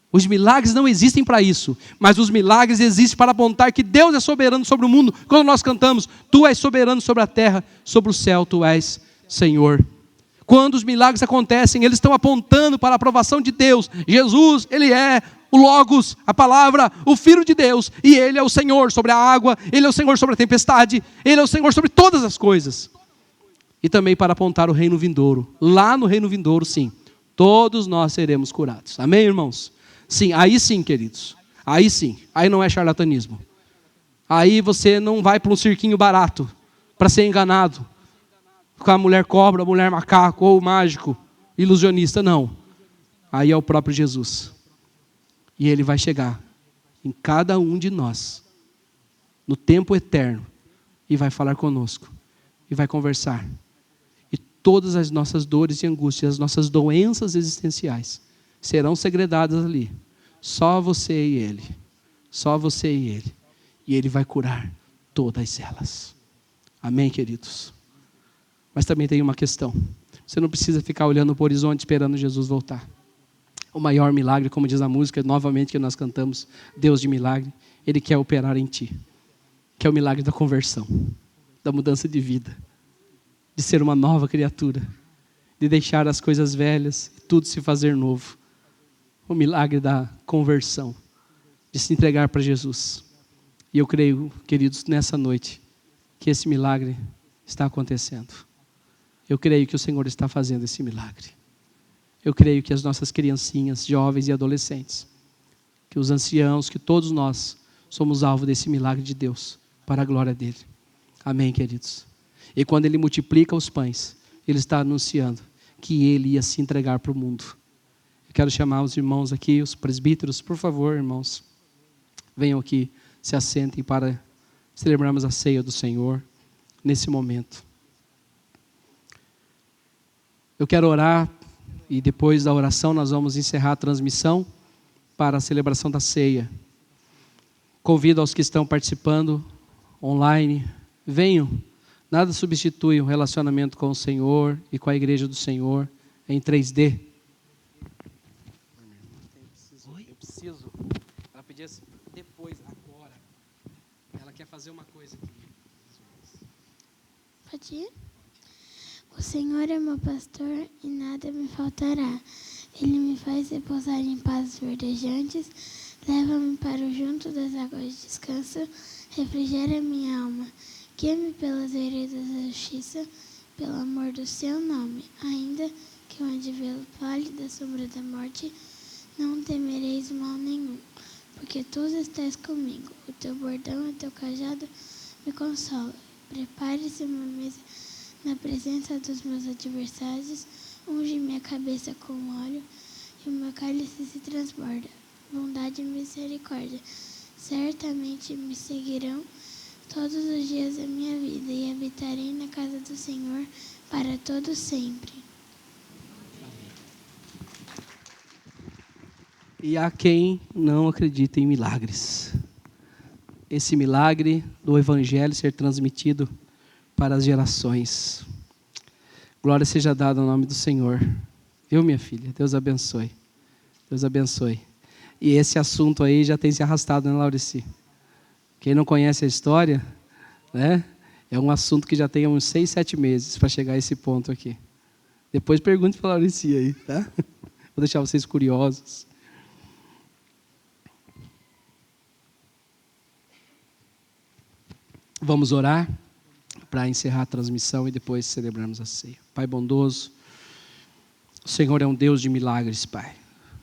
A: Os milagres não existem para isso, mas os milagres existem para apontar que Deus é soberano sobre o mundo. Quando nós cantamos, tu és soberano sobre a terra, sobre o céu, tu és Senhor. Quando os milagres acontecem, eles estão apontando para a aprovação de Deus. Jesus, Ele é o Logos, a palavra, o Filho de Deus, e Ele é o Senhor sobre a água, Ele é o Senhor sobre a tempestade, Ele é o Senhor sobre todas as coisas. E também para apontar o reino vindouro. Lá no reino vindouro, sim, todos nós seremos curados. Amém, irmãos? Sim, aí sim, queridos. Aí sim, aí não é charlatanismo. Aí você não vai para um cirquinho barato, para ser enganado. Com a mulher cobra, a mulher macaco, ou mágico, ilusionista, não. Aí é o próprio Jesus. E Ele vai chegar em cada um de nós, no tempo eterno, e vai falar conosco, e vai conversar. E todas as nossas dores e angústias, as nossas doenças existenciais, serão segredadas ali. Só você e Ele. Só você e Ele. E Ele vai curar todas elas. Amém, queridos? Mas também tem uma questão. Você não precisa ficar olhando para o horizonte esperando Jesus voltar. O maior milagre, como diz a música, novamente que nós cantamos, Deus de milagre, Ele quer operar em ti. Que é o milagre da conversão, da mudança de vida, de ser uma nova criatura, de deixar as coisas velhas e tudo se fazer novo. O milagre da conversão, de se entregar para Jesus. E eu creio, queridos, nessa noite, que esse milagre está acontecendo. Eu creio que o Senhor está fazendo esse milagre. Eu creio que as nossas criancinhas, jovens e adolescentes, que os anciãos, que todos nós somos alvo desse milagre de Deus, para a glória dEle. Amém, queridos? E quando Ele multiplica os pães, Ele está anunciando que Ele ia se entregar para o mundo. Eu quero chamar os irmãos aqui, os presbíteros, por favor, irmãos, venham aqui, se assentem para celebrarmos a ceia do Senhor nesse momento. Eu quero orar e depois da oração nós vamos encerrar a transmissão para a celebração da ceia. Convido aos que estão participando online, venham. Nada substitui um relacionamento com o Senhor e com a igreja do Senhor em 3D. Eu preciso. Ela pedia depois, agora. Ela quer fazer uma coisa aqui.
D: Pode ir? O Senhor é meu pastor e nada me faltará. Ele me faz repousar em pastos verdejantes, leva-me para o junto das águas de descanso, refrigera minha alma. Guia-me pelas veredas da justiça, pelo amor do seu nome. Ainda que eu ande pelo vale da sombra da morte, não temereis mal nenhum, porque tu estás comigo. O teu bordão e o teu cajado me consolam. Prepare-se uma mesa na presença dos meus adversários, unge minha cabeça com óleo e o meu cálice se transborda. Bondade e misericórdia certamente me seguirão todos os dias da minha vida e habitarei na casa do Senhor para todo sempre.
A: E há quem não acredita em milagres. Esse milagre do Evangelho ser transmitido para as gerações. Glória seja dada ao nome do Senhor. Viu, minha filha? Deus abençoe. Deus abençoe. E esse assunto aí já tem se arrastado, né, Laurici? Quem não conhece a história, né? É um assunto que já tem uns 6, 7 meses para chegar a esse ponto aqui. Depois pergunte para a Laurici aí, tá? Vou deixar vocês curiosos. Vamos orar para encerrar a transmissão e depois celebrarmos a ceia. Pai bondoso, o Senhor é um Deus de milagres, Pai.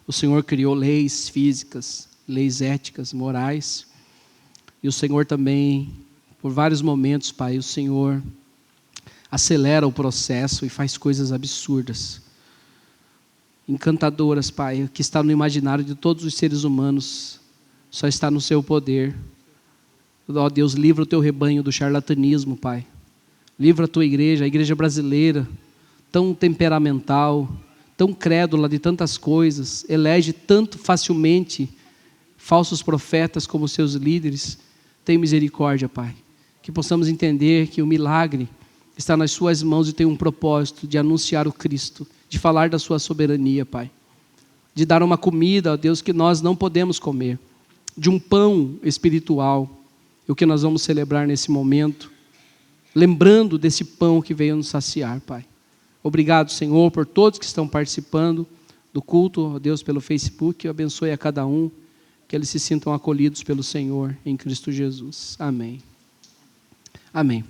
A: O Senhor criou leis físicas, leis éticas, morais. E o Senhor também, por vários momentos, Pai, o Senhor acelera o processo e faz coisas absurdas, encantadoras, Pai, que está no imaginário de todos os seres humanos, só está no seu poder. Ó Deus, livra o teu rebanho do charlatanismo, Pai. Livra a tua igreja, a igreja brasileira, tão temperamental, tão crédula de tantas coisas, elege tanto facilmente falsos profetas como seus líderes. Tem misericórdia, Pai. Que possamos entender que o milagre está nas suas mãos e tem um propósito de anunciar o Cristo, de falar da sua soberania, Pai. De dar uma comida, ó Deus, que nós não podemos comer, de um pão espiritual, o que nós vamos celebrar nesse momento, lembrando desse pão que veio nos saciar, Pai. Obrigado, Senhor, por todos que estão participando do culto, ó Deus, pelo Facebook. Abençoe a cada um, que eles se sintam acolhidos pelo Senhor em Cristo Jesus. Amém. Amém.